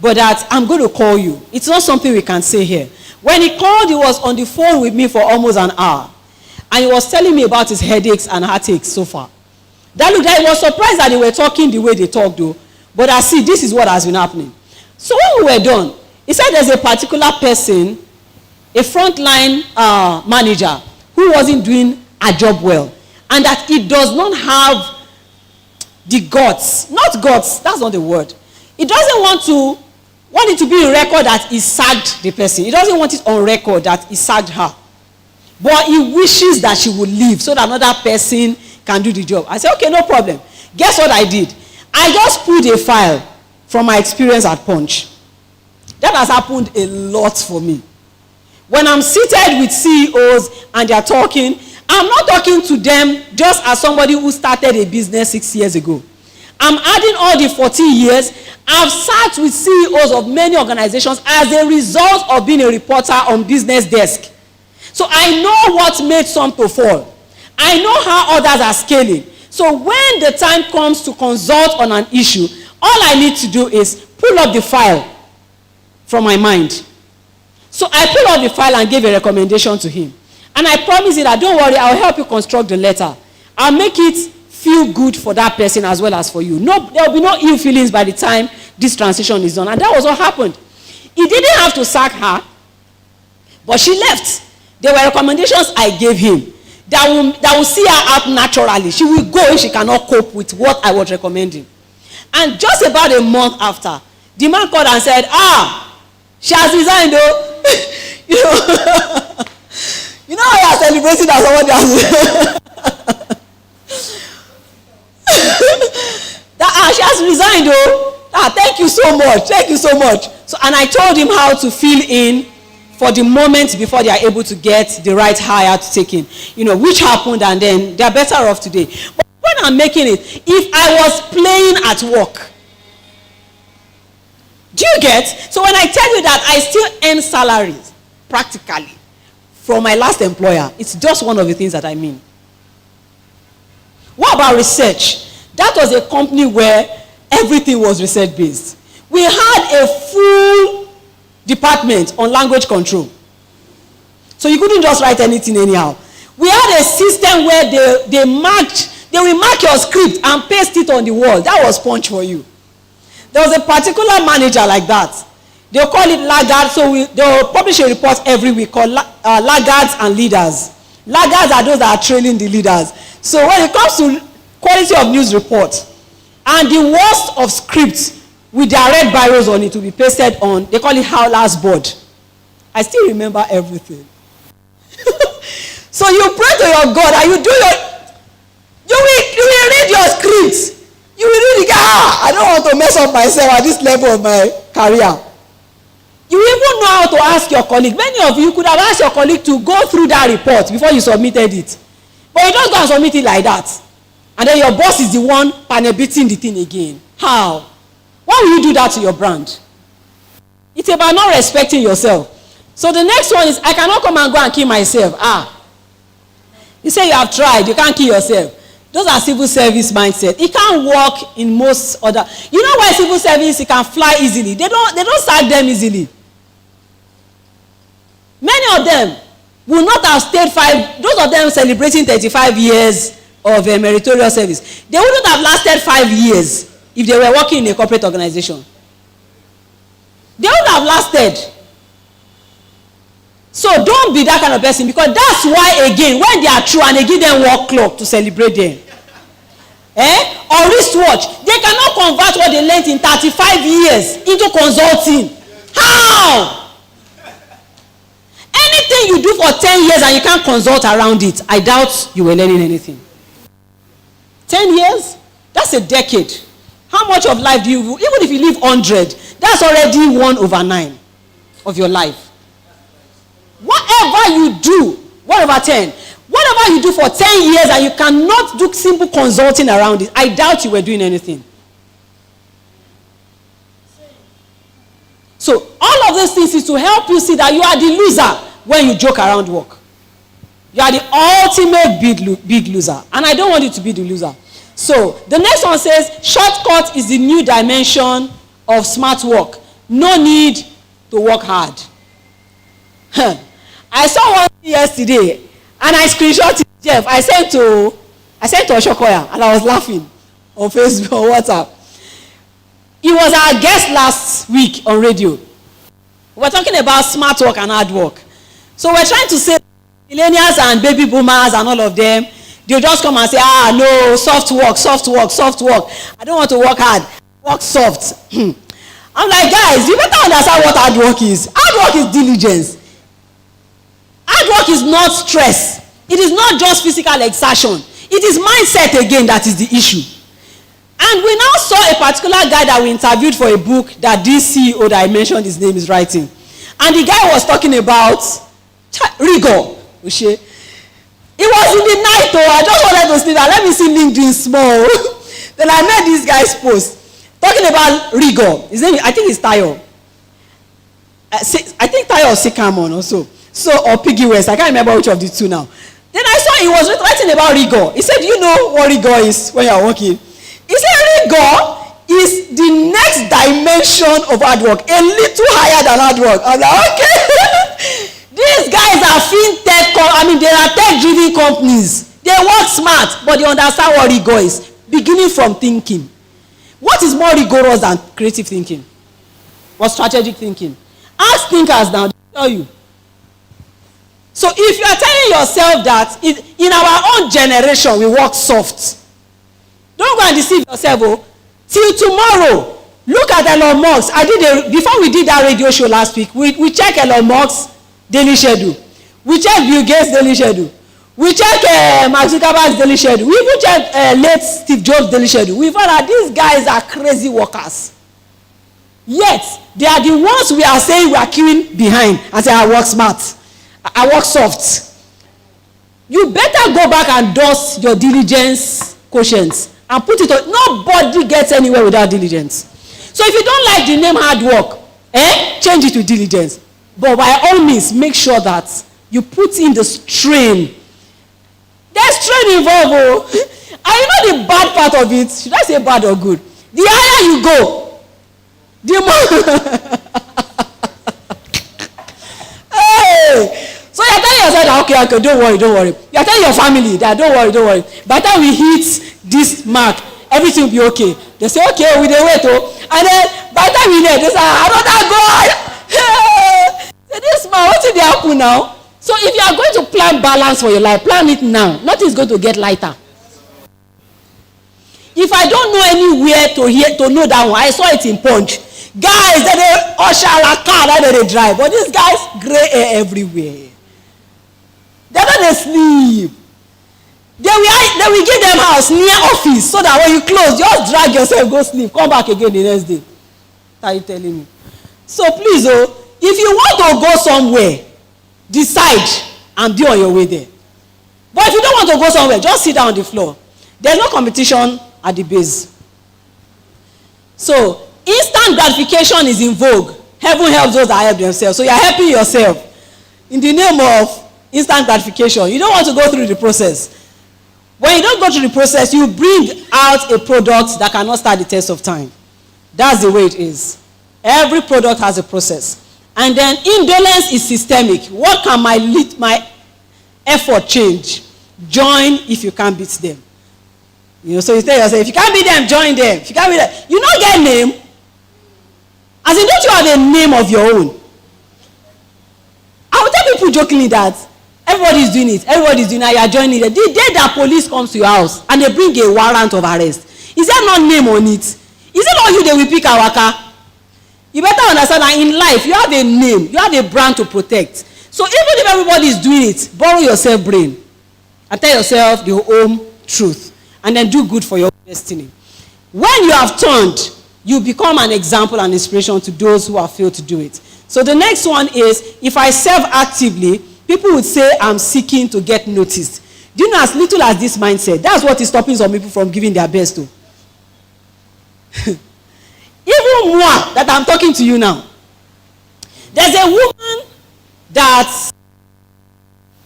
but that I'm going to call you. It's not something we can say here. When he called, he was on the phone with me for almost an hour. And he was telling me about his headaches and heartaches so far. That looked like he was surprised that they were talking the way they talked, though. But I see this is what has been happening. So when we were done, he said there's a particular person, a frontline manager, who wasn't doing a job well. And that he does not have the guts. Not guts, that's not the word. He doesn't want it to be in record that he sacked the person. He doesn't want it on record that he sacked her. But he wishes that she would leave so that another person can do the job. I said, okay, no problem. Guess what I did? I just pulled a file from my experience at Punch. That has happened a lot for me. When I'm seated with CEOs and they're talking, I'm not talking to them just as somebody who started a business 6 years ago. I'm adding all the 14 years. I've sat with CEOs of many organizations as a result of being a reporter on business desk. So I know what made some to fall. I know how others are scaling. So when the time comes to consult on an issue, all I need to do is pull up the file from my mind. So I pulled out the file and gave a recommendation to him. And I promised him that, don't worry, I'll help you construct the letter. I'll make it feel good for that person as well as for you. No, there will be no ill feelings by the time this transition is done. And that was what happened. He didn't have to sack her, but she left. There were recommendations I gave him that will see her out naturally. She will go if she cannot cope with what I was recommending. And just about a month after, the man called and said, she has resigned though. You know how you are celebrating that somebody has she has resigned though. Thank you so much. Thank you so much. So, and I told him how to fill in for the moment before they are able to get the right hire to take in. Which happened, and then they are better off today. But when I'm making it, if I was playing at work, do you get? So when I tell you that I still earn salaries, practically, from my last employer, it's just one of the things that I mean. What about research? That was a company where everything was research-based. We had a full department on language control. So you couldn't just write anything anyhow. We had a system where they will mark your script and paste it on the wall. That was Punch for you. There was a particular manager like that. They'll call it laggards. So they'll publish a report every week called laggards and leaders. Laggards are those that are trailing the leaders. So when it comes to quality of news report, and the worst of scripts with their red biros on it will be pasted on, they call it Howler's board. I still remember everything. So you pray to your God and you will read your scripts. You will read it. I don't want to mess up myself at this level of my career. You even know how to ask your colleague. Many of you could have asked your colleague to go through that report before you submitted it. But you just go and submit it like that. And then your boss is the one beating the thing again. How? Why will you do that to your brand? It's about not respecting yourself. So the next one is, I cannot come and go and kill myself. You say you have tried, you can't kill yourself. Those are civil service mindset. It can't work in most other. You know why civil service, it can fly easily? They don't sack them easily. Many of them will not have stayed those of them celebrating 35 years of meritorious service. They wouldn't have lasted 5 years if they were working in a corporate organization. They wouldn't have lasted. So don't be that kind of person, because that's why, again, when they are true and they give them work clock to celebrate them. Or wristwatch. They cannot convert what they learned in 35 years into consulting. How? Anything you do for 10 years and you can't consult around it, I doubt you were learning anything. 10 years? That's a decade. How much of life do you, even if you live 100, that's already 1/9 of your life. Whatever you do, 1/10, whatever you do for 10 years and you cannot do simple consulting around it, I doubt you were doing anything. So all of these things is to help you see that you are the loser when you joke around work. You are the ultimate big loser. And I don't want you to be the loser. So the next one says, shortcut is the new dimension of smart work. No need to work hard. I saw one yesterday and I screenshot it, Jeff. I sent to Oshokoya and I was laughing on Facebook or WhatsApp. He was our guest last week on radio. We were talking about smart work and hard work. So we're trying to say millennials and baby boomers and all of them, they'll just come and say, no, soft work. I don't want to work hard. Work soft. I'm like, guys, you better understand what hard work is. Hard work is diligence. Hard work is not stress. It is not just physical exertion. It is mindset again that is the issue. And we now saw a particular guy that we interviewed for a book that this CEO that I mentioned his name is writing. And the guy was talking about rigor. It was in the night, though. I just wanted to sleep. Let me see LinkedIn small. Then I made this guy's post talking about rigor. His name, I think it's Tayo. I think Tayo or Sikamon also. So, or Piggy West. I can't remember which of the two now. Then I saw he was writing about rigor. He said, you know what rigor is when you're working? He said rigor is the next dimension of hard work. A little higher than hard work. I was like, okay. These guys are fintech, they are tech-driven companies. They work smart, but they understand what rigor is. Beginning from thinking. What is more rigorous than creative thinking? Or strategic thinking? Ask thinkers now, they tell you. So if you are telling yourself that in our own generation we work soft, don't go and deceive yourself. Oh, till tomorrow, look at Elon Musk. Before we did that radio show last week, we check Elon Musk's daily schedule. We check Bill Gates' daily schedule. We check Mark Zuckerberg's daily schedule. We even check late Steve Jobs' daily schedule. We found that these guys are crazy workers. Yet, they are the ones we are saying we are queuing behind and say, I work smart. I work soft. You better go back and dust your diligence quotient and put it on. Nobody gets anywhere without diligence. So if you don't like the name hard work, change it to diligence. But by all means, make sure that you put in the strain. There's strain involved. Oh. And you know the bad part of it, should I say bad or good? The higher you go, the more. Hey! So you're telling yourself that, okay, don't worry. You're telling your family that, don't worry. By the time we hit this mark, everything will be okay. They say, okay, we dey wait. And then, by the time we there, they say, another God. Say, this man, what did they happen now? So if you are going to plan balance for your life, plan it now. Nothing is going to get lighter. If I don't know anywhere to know that one, I saw it in Punch. Guys, they usher a car that they drive. But these guys, gray hair everywhere. They don't sleep. They will give them house near office so that when you close, just drag yourself, go sleep, come back again the next day. What are you telling me? So please, if you want to go somewhere, decide and be on your way there. But if you don't want to go somewhere, just sit down on the floor. There's no competition at the base. So, instant gratification is in vogue. Heaven helps those that help themselves. So, you're helping yourself in the name of instant gratification. You don't want to go through the process. When you don't go through the process, you bring out a product that cannot stand the test of time. That's the way it is. Every product has a process. And then indolence is systemic. What can my effort change? Join if you can't beat them. So you tell yourself, if you can't beat them, join them. If you can't beat them, you don't get a name. As in, don't you have a name of your own? I will tell people jokingly that everybody is doing it. You are joining it. The day that police comes to your house and they bring a warrant of arrest, is there no name on it? Is it not you they will pick our car? You better understand that in life, you have a name, you have a brand to protect. So even if everybody is doing it, borrow yourself brain and tell yourself the home truth and then do good for your destiny. When you have turned, you become an example and inspiration to those who have failed to do it. So the next one is, if I serve actively, people would say I'm seeking to get noticed. Do you know, as little as this mindset, that's what is stopping some people from giving their best to. Even more that I'm talking to you now. There's a woman that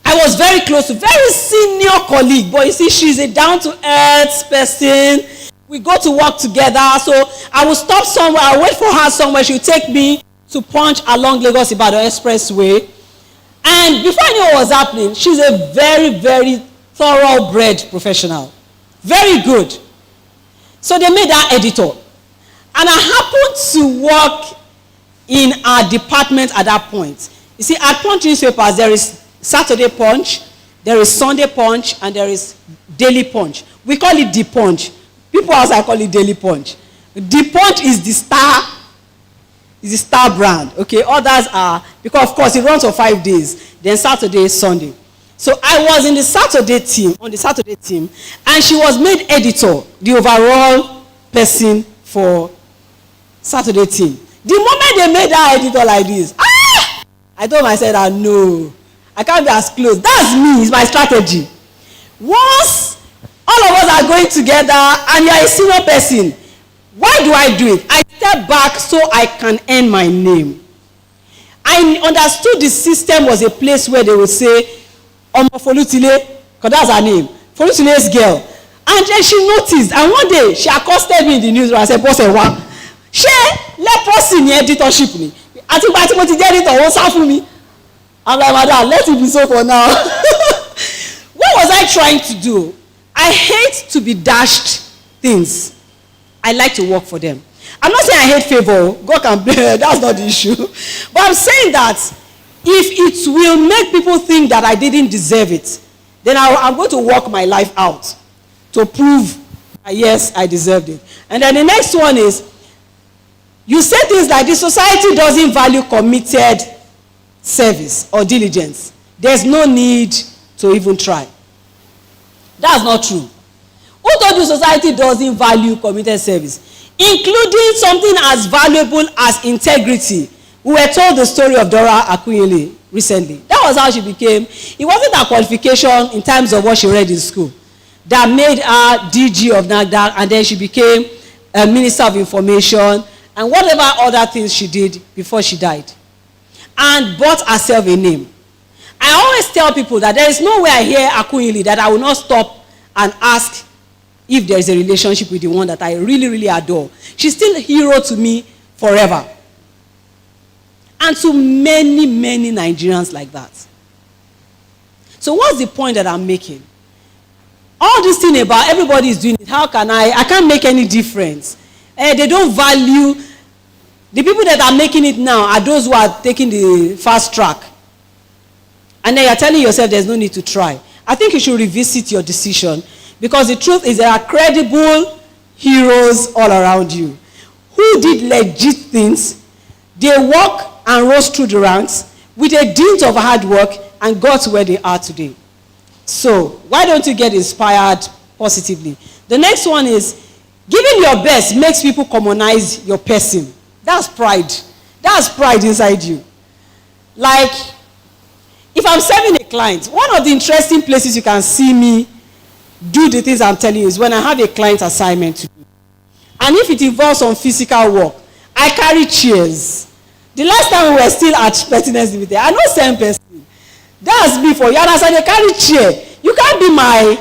I was very close to, very senior colleague, but you see, she's a down-to-earth person. We go to work together, so I will stop somewhere, I'll wait for her somewhere, she'll take me to Punch along Lagos-Ibadan Expressway. And before I knew what was happening, she's a very, very thoroughbred professional. Very good. So they made her editor. And I happened to work in our department at that point. You see, at Punch newspapers, there is Saturday Punch, there is Sunday Punch, and there is Daily Punch. We call it the Punch. People outside call it Daily Punch. The Punch is the star brand. Okay, others are, because of course it runs for 5 days. Then Saturday, Sunday. So I was in the Saturday team, and she was made editor, the overall person for Saturday team. The moment they made that editor like this, I told myself that no, I can't be as close. That's me, it's my strategy. Once all of us are going together and you are a senior person, why do I do it? I step back so I can earn my name. I understood the system was a place where they would say, Omo Folutile, because that's her name, Folutile's girl. And then she noticed, and one day she accosted me in the newsroom and said, Boss, what? She leprosy in editorship me. I think by the time the editor won't serve for me. I'm like, Madam, let it be so for now. What was I trying to do? I hate to be dashed things. I like to work for them. I'm not saying I hate favor. God can blame. That's not the issue. But I'm saying that if it will make people think that I didn't deserve it, then I'm going to work my life out to prove that yes, I deserved it. And then the next one is, you say things like the society doesn't value committed service or diligence. There's no need to even try. That's not true. Who told you society doesn't value committed service? Including something as valuable as integrity. We were told the story of Dora Akunyili recently. That was how she became. It wasn't her qualification in terms of what she read in school that made her DG of NAGDAC, and then she became a Minister of Information and whatever other things she did before she died, and bought herself a name. I always tell people that there is no way I hear Akunyili that I will not stop and ask if there is a relationship with the one that I really, really adore. She's still a hero to me forever. And to many, many Nigerians like that. So what's the point that I'm making? All this thing about everybody is doing it, how can I can't make any difference. They don't value, the people that are making it now are those who are taking the fast track. And then you're telling yourself there's no need to try. I think you should revisit your decision, because the truth is there are credible heroes all around you who did legit things. They walk and rose through the ranks with a dint of hard work and got to where they are today. So why don't you get inspired positively? The next one is, giving your best makes people commonize your person. That's pride. That's pride inside you. Like, if I'm serving a client, one of the interesting places you can see me do the things I'm telling you is when I have a client assignment to do. And if it involves some physical work, I carry chairs. The last time we were still at Pertinence Limited, I know same person. That's me for you. And as I carry chair, you can't be my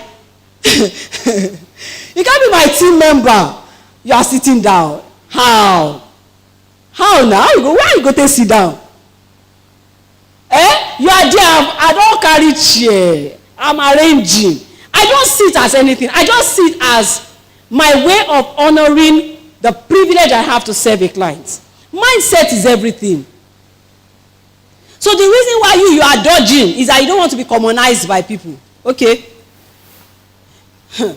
you can't be my team member. You are sitting down. How? How now? You go, where you go to sit down? You are there. I don't carry chair. I'm arranging. I don't sit as anything. I just sit as my way of honoring the privilege I have to serve a client. Mindset is everything. So the reason why you are dodging is that you don't want to be commonized by people. Okay? Go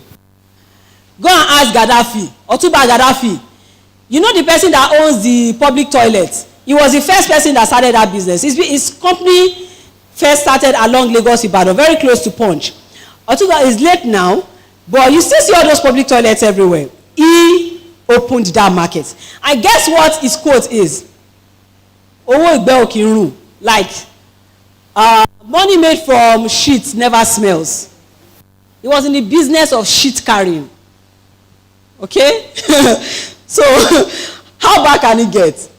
and ask Gaddafi, Otuba Gaddafi. You know the person that owns the public toilets? He was the first person that started that business. His company first started along Lagos Ibadan, very close to Punch. Otuba is late now, but you still see all those public toilets everywhere. He opened that market. I guess what his quote is? Owo igbe okinrun. Like, money made from shit never smells. He was in the business of shit carrying. Okay? So, how bad can it get?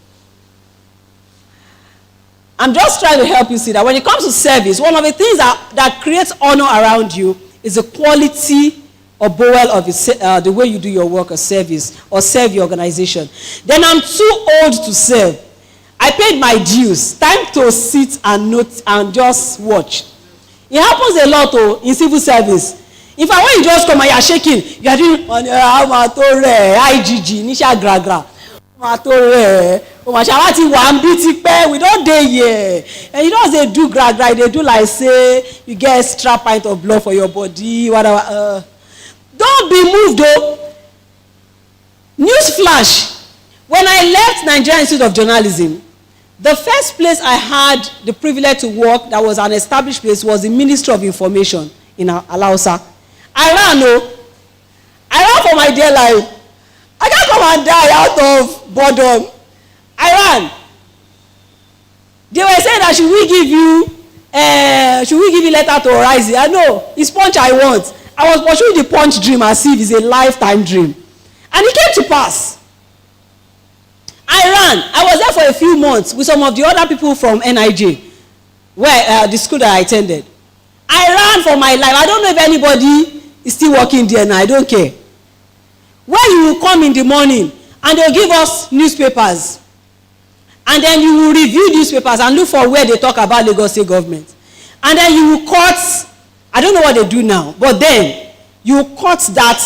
I'm just trying to help you see that when it comes to service, one of the things that creates honor around you is the quality or bowel of the way you do your work or service or serve your organization. Then I'm too old to serve. I paid my dues. Time to sit and note and just watch. It happens a lot in civil service. In fact, when you just come and you're shaking, you're doing IGG, Nisha Gragra. We don't day here. And you don't say do Gragra, they do like say you get extra pint of blood for your body, whatever. Don't be moved though. Newsflash. When I left Nigerian Institute of Journalism, the first place I had the privilege to work that was an established place was the Ministry of Information in Alausa. I ran for my dear life. I can't come and die out of boredom. I ran. They were saying that should we give you letter to Horizon? I know, it's punch I want. I was pursuing the punch dream as if it's a lifetime dream. And it came to pass. I ran. I was there for a few months with some of the other people from NIJ, where the school that I attended. I ran for my life. I don't know if anybody is still working there now. I don't care. Where you will come in the morning and they'll give us newspapers. And then you will review newspapers and look for where they talk about Lagos State government. And then you will cut, I don't know what they do now, but then you will cut that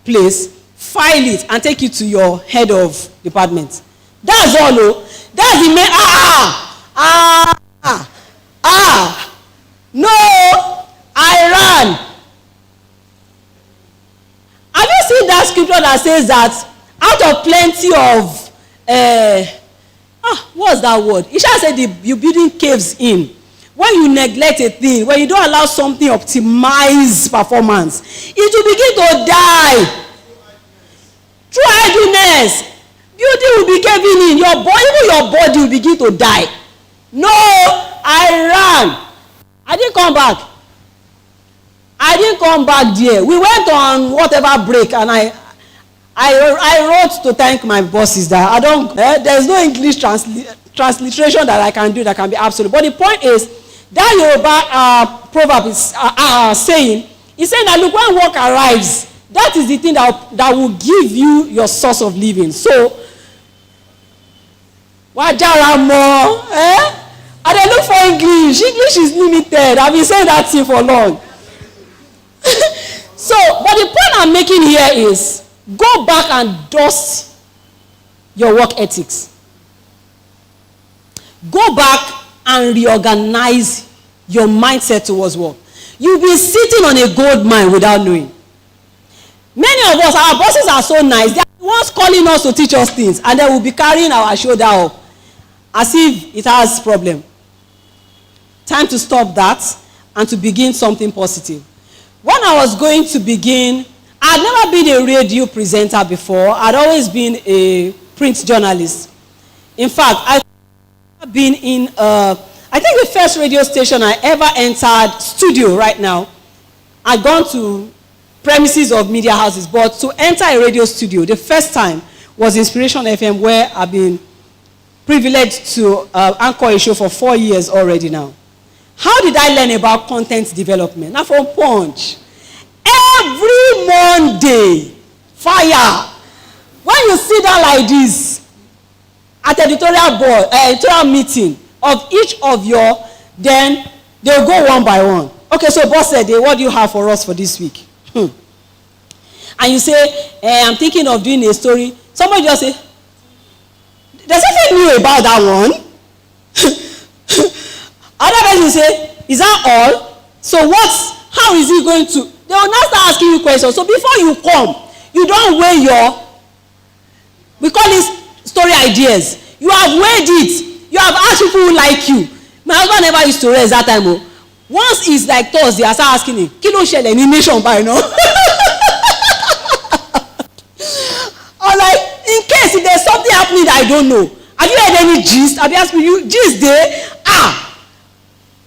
place, file it, and take it to your head of department. That's all. Oh. That's the main. No, I ran. Have you seen that scripture that says that out of plenty of what's that word? It shall say you building caves in. When you neglect a thing, when you don't allow something optimize performance, it will begin to die. Through idleness, beauty will be caving in. Your body, even your body will begin to die. No, I ran. I didn't come back. I didn't come back there. We went on whatever break, and I wrote to thank my bosses that I don't. There's no English transliteration that I can do that can be absolute. But the point is that Yoruba proverb is saying, it's saying that look, when work arrives, that is the thing that will give you your source of living. So, wajara mo, and they look for English. English is limited. I've been saying that thing for long. So, but the point I'm making here is, go back and dust your work ethics. Go back and reorganize your mindset towards work. You'll be sitting on a gold mine without knowing. Many of us, our bosses are so nice. They are the ones calling us to teach us things, and they will be carrying our shoulder up as if it has problem. Time to stop that and to begin something positive. When I was going to begin, I'd never been a radio presenter before. I'd always been a print journalist. In fact, I've been in, I think the first radio station I ever entered, studio right now, I'd gone to premises of media houses, but to enter a radio studio, the first time was Inspiration FM, where I've been privileged to anchor a show for 4 years already now. How did I learn about content development? Now from Punch. Every Monday, fire. When you sit down like this at editorial board, editorial meeting of each of your, then they'll go one by one. Okay, so boss said, what do you have for us for this week? And you say, I'm thinking of doing a story. Somebody just say, there's something new about that one. Other person say, is that all? So how is he going to? They will now start asking you questions. So before you come, you don't weigh we call this story ideas. You have weighed it. You have asked people who like you. My husband never used to raise that time. Once it's like Thursday, I start asking him, kí ló ṣẹlẹ̀ ní nation by now? Or like, in case if there's something happening that I don't know. Have you heard any gist? Have you asked me, gist there?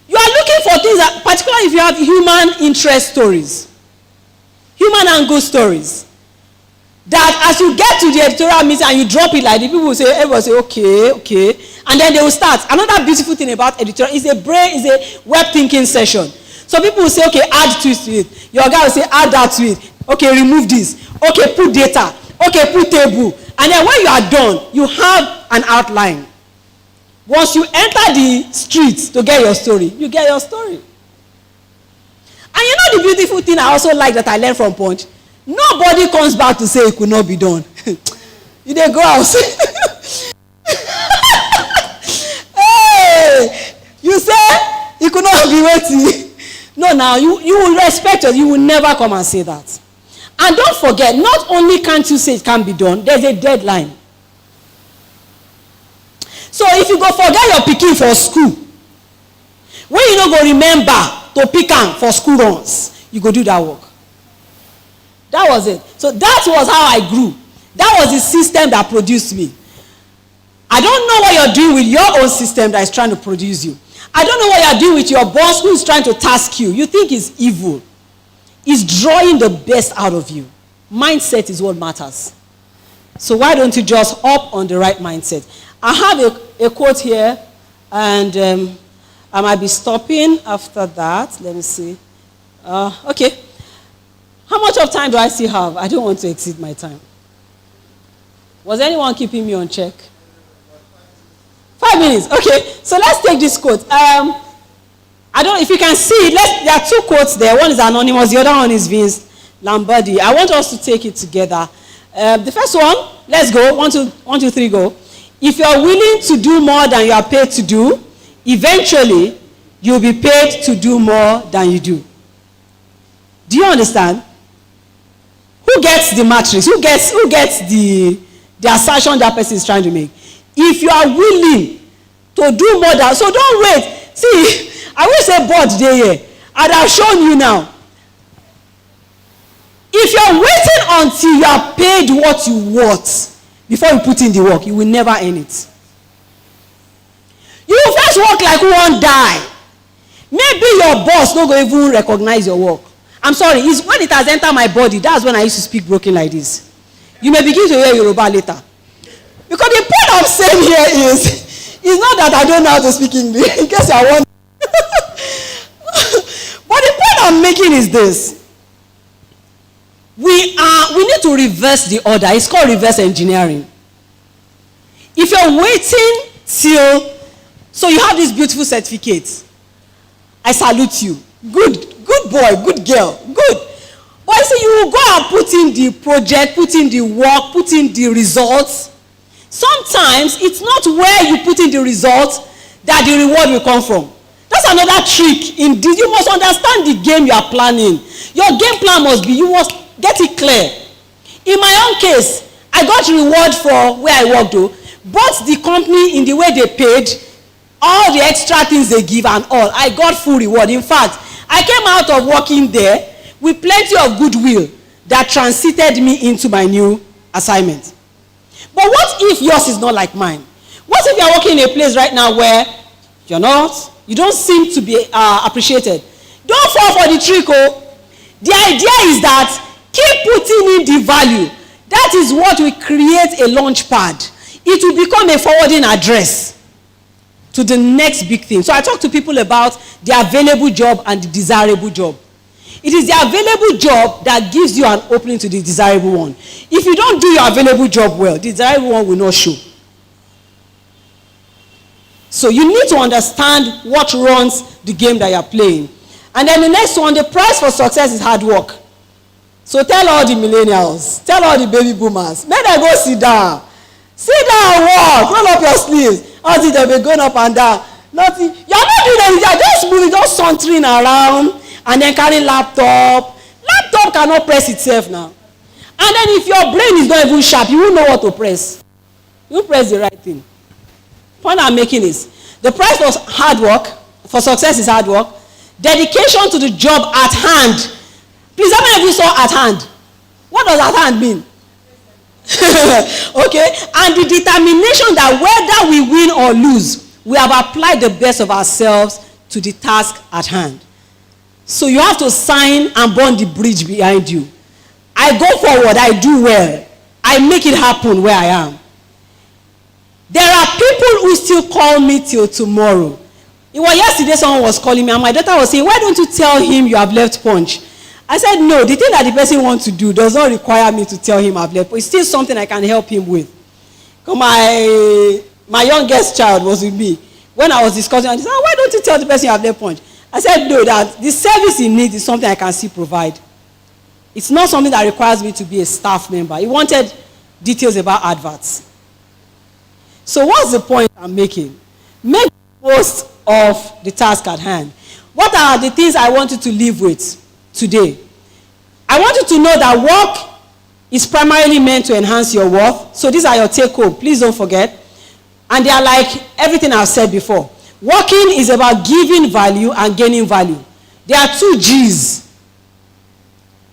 You are looking for things that, particularly if you have human interest stories, human angle stories, that as you get to the editorial meeting and you drop it like the people will say, everyone say, okay, and then they will start. Another beautiful thing about editorial is a web thinking session. So people will say, okay, add twist to it. Your guy will say, add that to it. Okay, remove this. Okay, put data. Okay, put table. And then when you are done, you have an outline. Once you enter the streets to get your story, you get your story. And you know the beautiful thing I also like that I learned from Punch? Nobody comes back to say it could not be done. You dey go out. Hey, you say it could not be waiting. No, now you will respect us. You will never come and say that. And don't forget, not only can't you say it can be done, there's a deadline. So if you go forget your picking for school, when you no go remember to pick am for school runs, you go do that work. That was it. So that was how I grew. That was the system that produced me. I don't know what you're doing with your own system that is trying to produce you. I don't know what you're doing with your boss who is trying to task you. You think it's evil. It's drawing the best out of you. Mindset is what matters. So why don't you just hop on the right mindset? I have a quote here, and I might be stopping after that. Let me see. Okay. How much of time do I still have? I don't want to exceed my time. Was anyone keeping me on check? 5 minutes. Okay. So let's take this quote. I don't know if you can see it. There are 2 quotes there. One is anonymous. The other one is Vince Lombardi. I want us to take it together. The first one, let's go. 1, 2, 3, go. If you are willing to do more than you are paid to do, eventually you'll be paid to do more than you do. Do you understand? Who gets the matrix? Who gets the assertion that person is trying to make? If you are willing to do more than, so don't wait. See, I will say board day here. I'd have shown you now. If you're waiting until you are paid what you want before you put in the work, you will never earn it. You will first work like you won't die. Maybe your boss not going to even recognize your work. I'm sorry, it's when it has entered my body, that's when I used to speak broken like this. You may begin to hear Yoruba later. Because the point I'm saying here is, it's not that I don't know how to speak English, in case I want. But the point I'm making is this. We need to reverse the order. It's called reverse engineering. If you're waiting till, so you have this beautiful certificate. I salute you. Good boy, good girl, good. But I say you will go and put in the project, put in the work, put in the results. Sometimes it's not where you put in the results that the reward will come from. That's another trick. Indeed, you must understand the game you are planning. Your game plan must be, you must get it clear. In my own case, I got reward for where I worked though, but the company in the way they paid, all the extra things they give and all, I got full reward. In fact, I came out of working there with plenty of goodwill that transited me into my new assignment. But what if yours is not like mine? What if you're working in a place right now where you don't seem to be appreciated? Don't fall for the trick, oh. The idea is that keep putting in the value. That is what will create a launch pad. It will become a forwarding address to the next big thing. So I talk to people about the available job and the desirable job. It is the available job that gives you an opening to the desirable one. If you don't do your available job well, the desirable one will not show. So you need to understand what runs the game that you're playing. And then the next one, the price for success is hard work. So tell all the millennials, tell all the baby boomers, make them go sit down. Sit down and walk, roll up your sleeves. Until they'll be going up and down. Nothing. You're not doing anything. You're just moving, just sauntering around and then carrying laptop. Laptop cannot press itself now. And then if your brain is not even sharp, you won't know what to press. You press the right thing. Point I'm making is, the price for hard work, for success is hard work. Dedication to the job at hand. Please, how many of you saw at hand? What does at hand mean? Okay, and the determination that whether we win or lose, we have applied the best of ourselves to the task at hand. So you have to sign and burn the bridge behind you. I go forward, I do well, I make it happen where I am. There are people who still call me till tomorrow. It was yesterday someone was calling me and my daughter was saying, why don't you tell him you have left Punch? I said, no, the thing that the person wants to do does not require me to tell him I've left, but it's still something I can help him with. My youngest child was with me. When I was discussing, I said, why don't you tell the person you have left Punch? I said, no, that the service he needs is something I can still provide. It's not something that requires me to be a staff member. He wanted details about adverts. So what's the point I'm making? Make the most of the task at hand. What are the things I want you to live with today? I want you to know that work is primarily meant to enhance your worth. So these are your take-home. Please don't forget. And they are like everything I've said before. Working is about giving value and gaining value. There are 2 G's.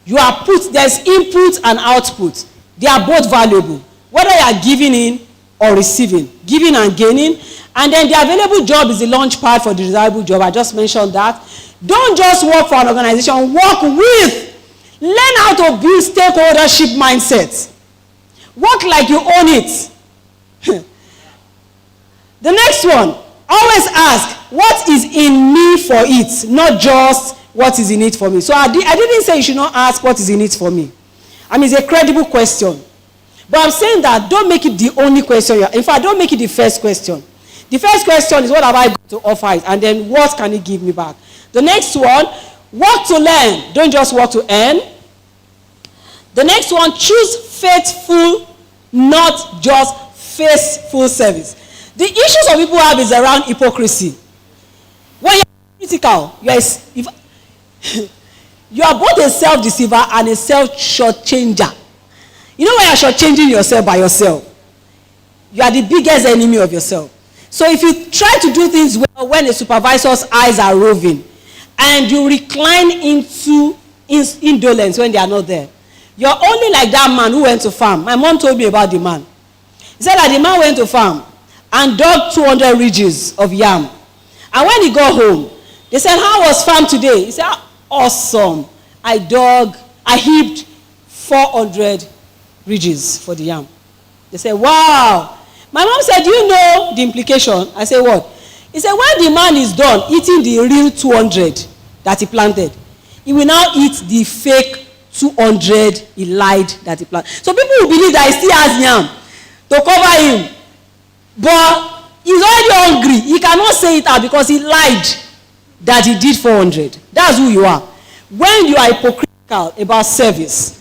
There's input and output. They are both valuable, whether you are giving in or receiving, giving and gaining. And then the available job is the launch pad for the desirable job. I just mentioned that. Don't just work for an organization, work with. Learn how to build stakeholdership mindset. Work like you own it. The next one, always ask, what is in me for it, not just what is in it for me. So I didn't say you should not ask what is in it for me. I mean, it's a credible question. But I'm saying that don't make it the only question. In fact, don't make it the first question. The first question is, what have I got to offer it? And then what can it give me back? The next one, work to learn. Don't just work to earn. The next one, choose faithful, not just faithful service. The issues some people have is around hypocrisy. When you're critical, you are both a self-deceiver and a self-shortchanger. You know when you're shortchanging yourself by yourself, you are the biggest enemy of yourself. So if you try to do things well when a supervisor's eyes are roving, and you recline into indolence when they are not there, you're only like that man who went to farm. My mom told me about the man. He said that the man went to farm and dug 200 ridges of yam. And when he got home, they said, how was farm today? He said, awesome. I heaped 400 ridges for the yam. They said, wow. My mom said, do you know the implication? I said, what? He said, when the man is done eating the real 200 that he planted, he will now eat the fake 200 he lied that he planted. So people will believe that he still has yam to cover him. But he's already hungry. He cannot say it out because he lied that he did 400. That's who you are. When you are hypocritical about service,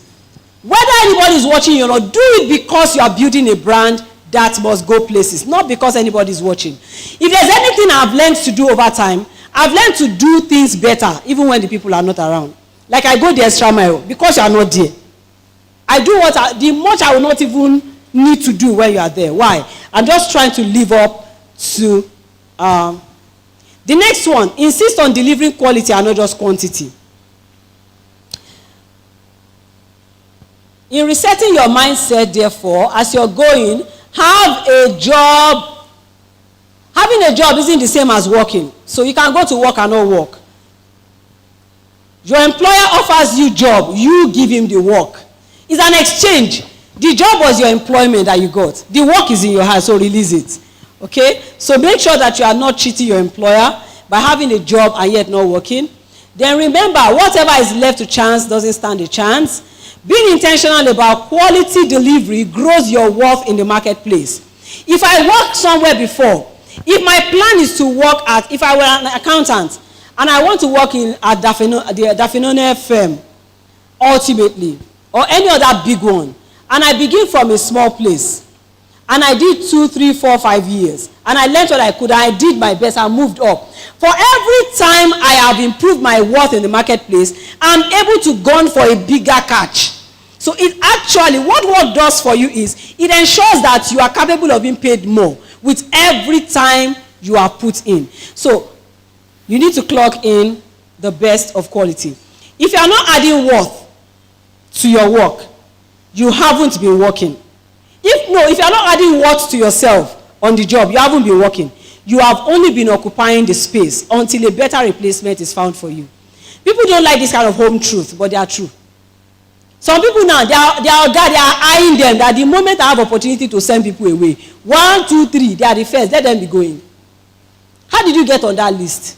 whether anybody is watching you or not, do it because you are building a brand that must go places, not because anybody is watching. If there's anything I've learned to do over time, I've learned to do things better even when the people are not around. Like I go the extra mile because you are not there. I do the much I will not even need to do when you are there. Why? I'm just trying to live up to the next one. Insist on delivering quality and not just quantity. In resetting your mindset, therefore, as you're going, have a job. Having a job isn't the same as working. So you can go to work and not work. Your employer offers you job, you give him the work. It's an exchange. The job was your employment that you got. The work is in your hand, so release it. Okay? So make sure that you are not cheating your employer by having a job and yet not working. Then remember, whatever is left to chance doesn't stand a chance. Being intentional about quality delivery grows your worth in the marketplace. If I worked somewhere before, if my plan is to work at, if I were an accountant, and I want to work at the Dafinone firm, ultimately, or any other big one, and I begin from a small place, and I did 2, 3, 4, 5 years, and I learned what I could, and I did my best, I moved up. For every time I have improved my worth in the marketplace, I'm able to gun for a bigger catch. So it actually, what work does for you is, it ensures that you are capable of being paid more with every time you are put in. So you need to clock in the best of quality. If you are not adding worth to your work, you haven't been working. If you are not adding worth to yourself on the job, you haven't been working. You have only been occupying the space until a better replacement is found for you. People don't like this kind of home truth, but they are true. Some people now, they are eyeing them that the moment I have opportunity to send people away, 1, 2, 3, they are the first, let them be going. How did you get on that list?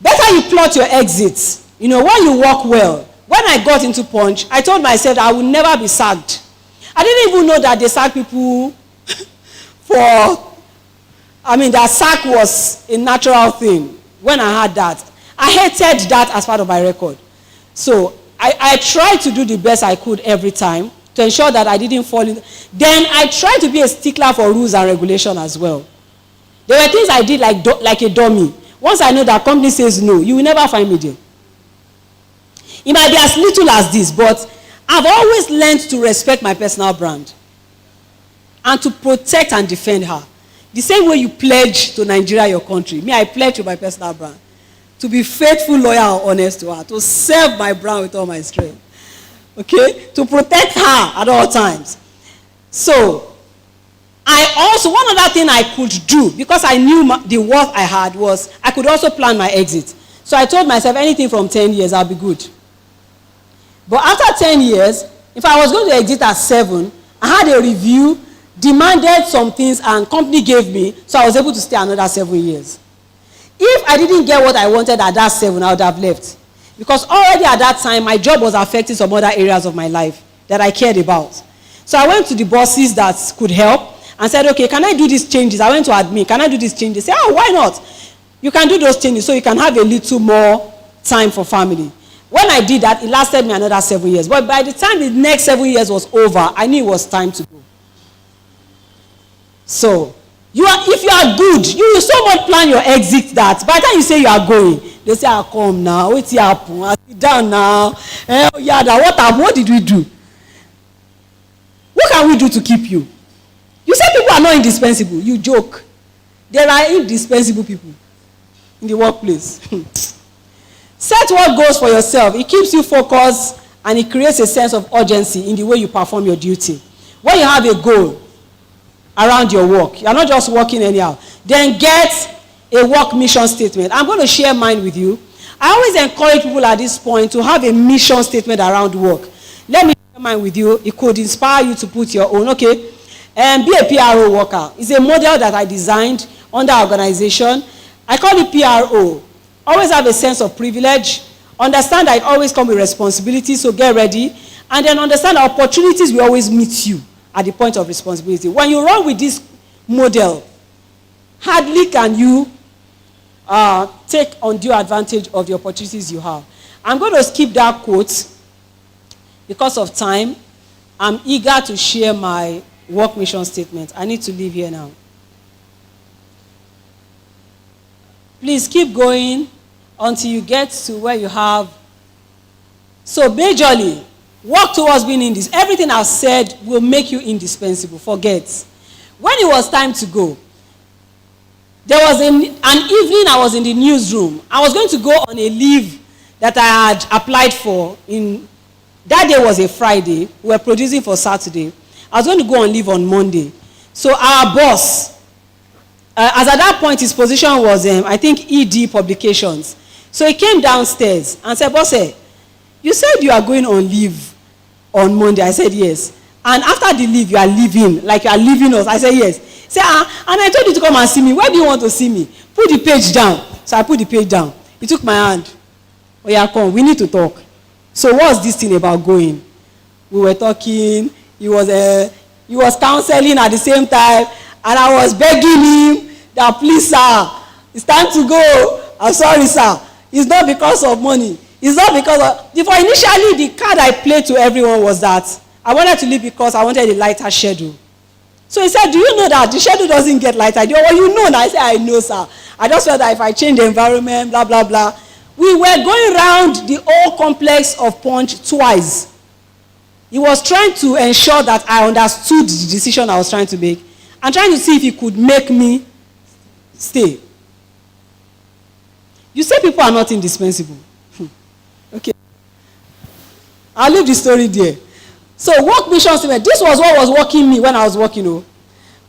Better you plot your exits. You know, when you work well. When I got into Punch, I told myself I would never be sacked. I didn't even know that they sack people that sack was a natural thing. When I had that, I hated that as part of my record. So I tried to do the best I could every time to ensure that I didn't fall in. Then I tried to be a stickler for rules and regulation as well. There were things I did like a dummy. Once I know that company says no, you will never find me there. It might be as little as this, but I've always learned to respect my personal brand and to protect and defend her. The same way you pledge to Nigeria, your country. Me, I pledge to my personal brand. To be faithful, loyal, and honest to her. To serve my brand with all my strength. okay, to protect her at all times. So, I also, one other thing I could do, because I knew the worth I had, was I could also plan my exit. So I told myself anything from 10 years, I'll be good. But after 10 years, if I was going to exit at 7, I had a review, demanded some things, and company gave me, so I was able to stay another 7 years. If I didn't get what I wanted at that 7, I would have left. Because already at that time, my job was affecting some other areas of my life that I cared about. So I went to the bosses that could help and said, okay, can I do these changes? I went to admin, can I do these changes? They said, oh, why not? You can do those changes so you can have a little more time for family. When I did that, it lasted me another 7 years. But by the time the next 7 years was over, I knew it was time to go. So, if you are good, you will so much plan your exit that by the time you say you are going, they say, I'll come now, what's happen? I sit down now. Oh, yeah, what happened? What did we do? What can we do to keep you? You say people are not indispensable. You joke. There are indispensable people in the workplace. Set what goes for yourself. It keeps you focused and it creates a sense of urgency in the way you perform your duty. When you have a goal around your work, you are not just working anyhow, then get a work mission statement. I'm going to share mine with you. I always encourage people at this point to have a mission statement around work. Let me share mine with you. It could inspire you to put your own. Okay. Be a PRO worker. It's a model that I designed under organization. I call it PRO. Always have a sense of privilege. Understand that it always comes with responsibility, so get ready. And then understand that opportunities will always meet you at the point of responsibility. When you run with this model, hardly can you take undue advantage of the opportunities you have. I'm going to skip that quote because of time. I'm eager to share my work mission statement. I need to leave here now. Please keep going until you get to where you have. So majorly, work towards being in this. Everything I've said will make you indispensable. Forget. When it was time to go, there was an evening I was in the newsroom. I was going to go on a leave that I had applied for. That day was a Friday. We were producing for Saturday. I was going to go on leave on Monday. So our boss, as at that point his position was, I think, ED publications. So he came downstairs and said, boss, you said you are going on leave on Monday. I said, yes. And after the leave, you are leaving, like you are leaving us. I said, yes. He said, and I told you to come and see me. Where do you want to see me? Put the page down. So I put the page down. He took my hand. Oh, yeah, come. We need to talk. So what's this thing about going? We were talking. He was counseling at the same time. And I was begging him that, please, sir, it's time to go. I'm sorry, sir. It's not because of money. It's not because of... Before initially, the card I played to everyone was that I wanted to leave because I wanted a lighter schedule. So he said, do you know that the schedule doesn't get lighter? Well, you know. And I said, I know, sir. I just felt that if I change the environment, blah, blah, blah. We were going around the whole complex of Punch twice. He was trying to ensure that I understood the decision I was trying to make and trying to see if he could make me stay. You say people are not indispensable. Okay. I'll leave the story there. So work mission statement. This was what was working me when I was working. One,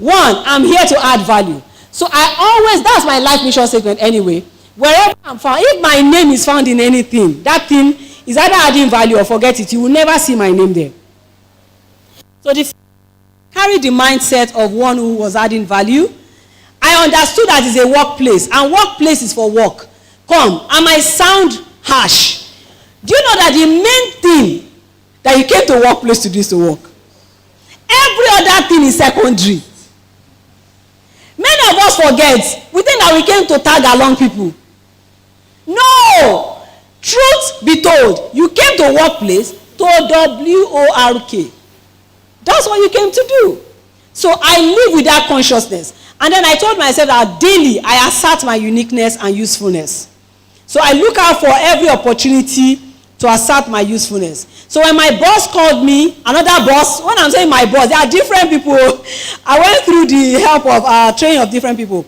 I'm here to add value. So that's my life mission statement anyway. Wherever I'm found, if my name is found in anything, that thing is either adding value or forget it. You will never see my name there. So carry the mindset of one who was adding value. I understood that it's a workplace, and workplace is for work. I might sound harsh. Do you know that the main thing that you came to workplace to do is to work? Every other thing is secondary. Many of us forget. We think that we came to tag along people. No! Truth be told, you came to workplace to work. That's what you came to do. So I live with that consciousness. And then I told myself that daily I assert my uniqueness and usefulness. So I look out for every opportunity to assert my usefulness. So when my boss called me, another boss, when I'm saying my boss, there are different people. I went through the help of training of different people.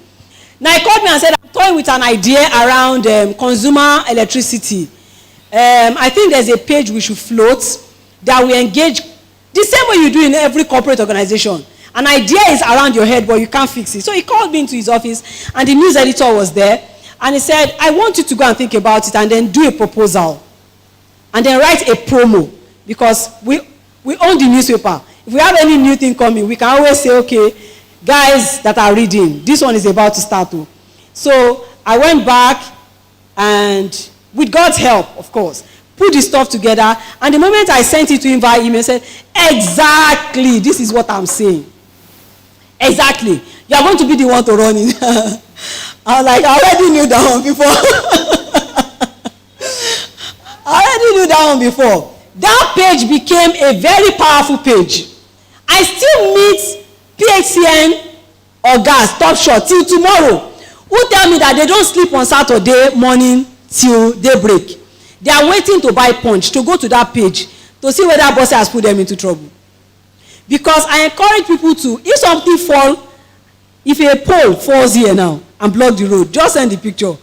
Now he called me and said, I'm toying with an idea around consumer electricity. I think there's a page we should float that will engage the same way you do in every corporate organization. An idea is around your head, but you can't fix it. So he called me into his office, and the news editor was there, and he said, I want you to go and think about it and then do a proposal and then write a promo, because we own the newspaper. If we have any new thing coming, we can always say, okay, guys that are reading, this one is about to start. So I went back and with God's help, of course, put the stuff together, and the moment I sent it to him via email, said, exactly, this is what I'm saying. Exactly. You are going to be the one to run it. I was like, I already knew that one before. I already knew that one before. That page became a very powerful page. I still meet PHCN or gas, top shot, till tomorrow, who tell me that they don't sleep on Saturday morning till daybreak. They are waiting to buy punch, to go to that page, to see whether boss has put them into trouble. Because I encourage people to, if something fall, if a pole falls here now and block the road, just send the picture.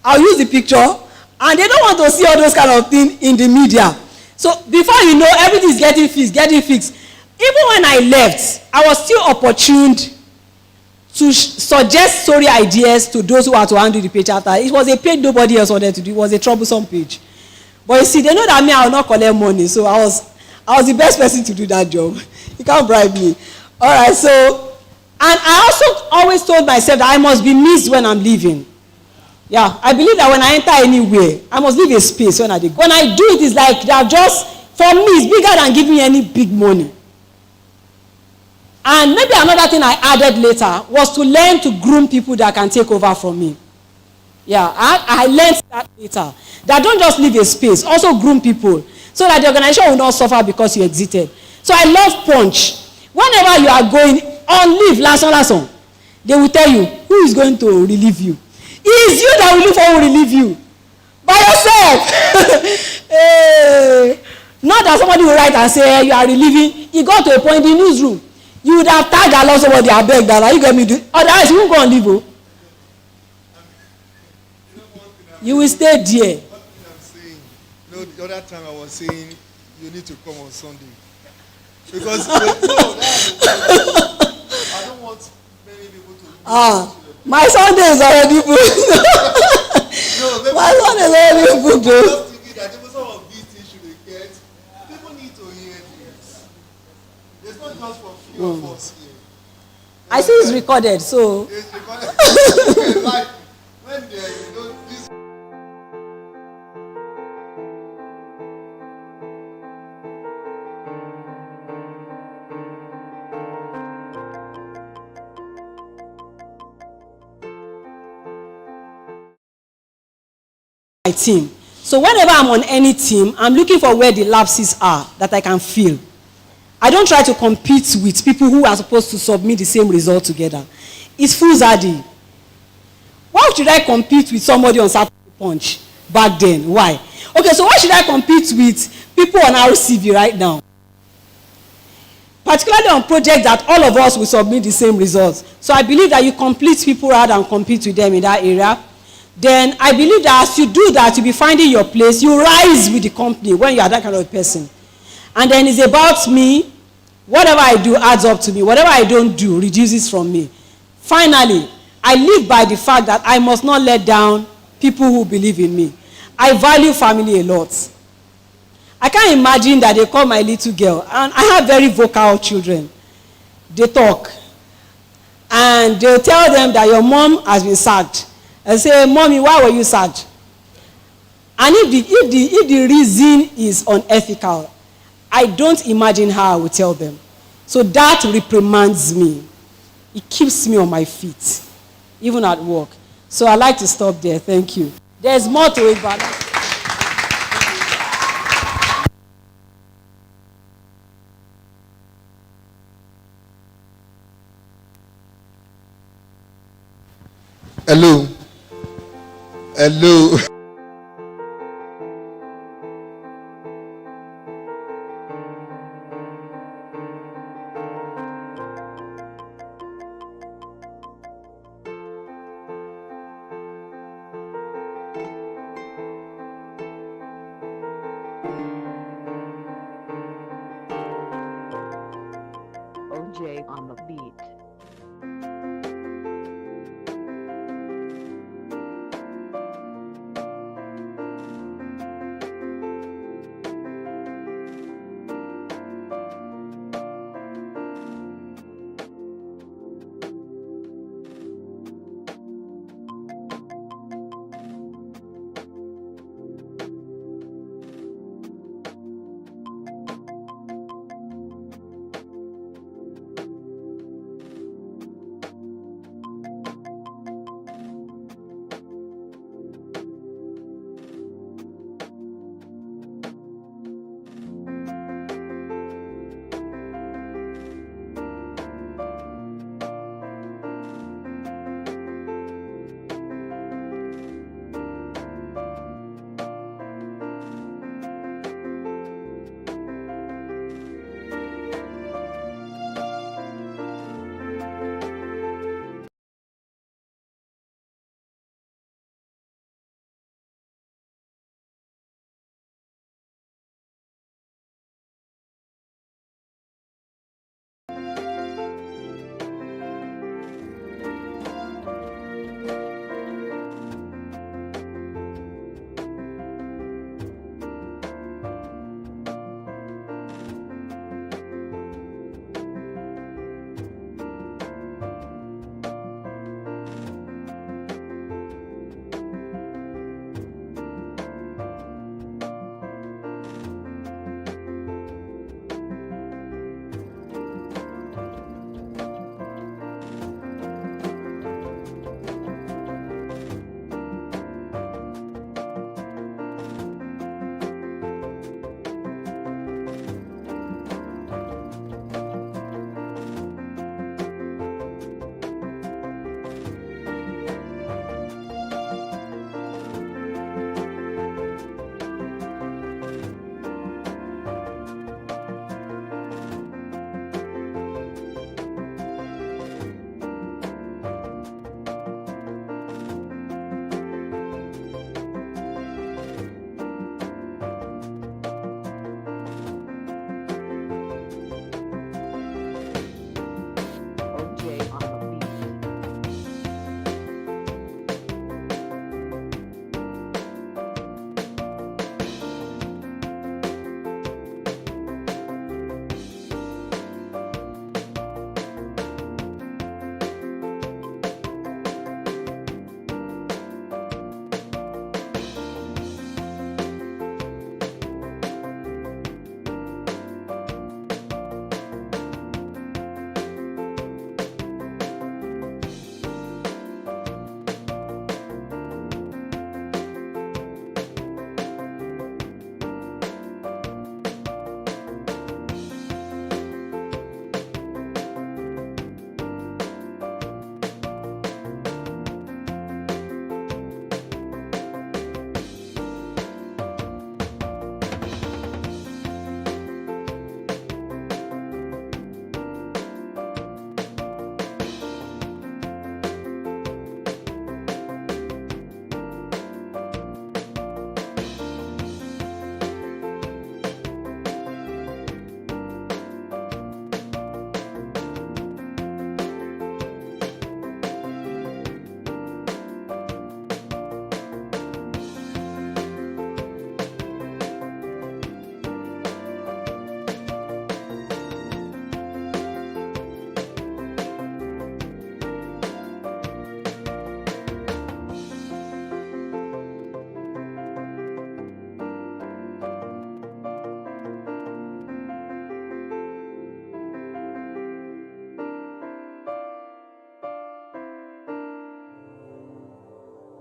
I'll use the picture, and they don't want to see all those kind of things in the media. So before you know, everything is getting fixed. Even when I left, I was still opportuned to suggest story ideas to those who are to handle the page after. It was a page nobody else wanted to do. It was a troublesome page. But you see, they know that me, I will not collect money. So I was the best person to do that job. You can't bribe me. All right, so, and I also always told myself that I must be missed when I'm leaving. Yeah, I believe that when I enter anywhere, I must leave a space when I do. When I do it, it's like they are just, for me, it's bigger than giving me any big money. And maybe another thing I added later was to learn to groom people that can take over from me. Yeah, I learned that later. That don't just leave a space, also groom people, so that the organization will not suffer because you exited. So I love punch. Whenever you are going on leave, last, they will tell you who is going to relieve you. It is you that will look for who will relieve you. By yourself. Hey. Not that somebody will write and say, hey, you are relieving. He got to a point in the newsroom. You would have tagged along somebody, I beg that, you get me do. Otherwise, you won't go and leave. Oh. You will stay there. What I'm saying, the other time I was saying you need to come on Sunday. Because I don't want many people to my Sunday is already booked. My Sunday is already booked. I'm just thinking that some of these things should be get. People need to hear this. It's not just for few of us here. I see it's recorded, so. It's recorded. Like when this. My team. So whenever I'm on any team, I'm looking for where the lapses are that I can feel. I don't try to compete with people who are supposed to submit the same result together. It's foolhardy. Why should I compete with somebody on Saturday Punch back then? Why? Okay, so why should I compete with people on RCV right now? Particularly on projects that all of us will submit the same results. So I believe that you complete people rather than compete with them in that area. Then I believe that as you do that, you'll be finding your place. You rise with the company when you are that kind of person. And then it's about me. Whatever I do adds up to me. Whatever I don't do reduces from me. Finally, I live by the fact that I must not let down people who believe in me. I value family a lot. I can't imagine that they call my little girl. And I have very vocal children. They talk. And they'll tell them that your mom has been sacked. And say, Mommy, why were you sacked? And if the reason is unethical, I don't imagine how I will tell them. So that reprimands me. It keeps me on my feet, even at work. So I like to stop there. Thank you. There's more to it, but Hello. Hello.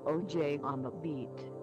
OJ on the beat.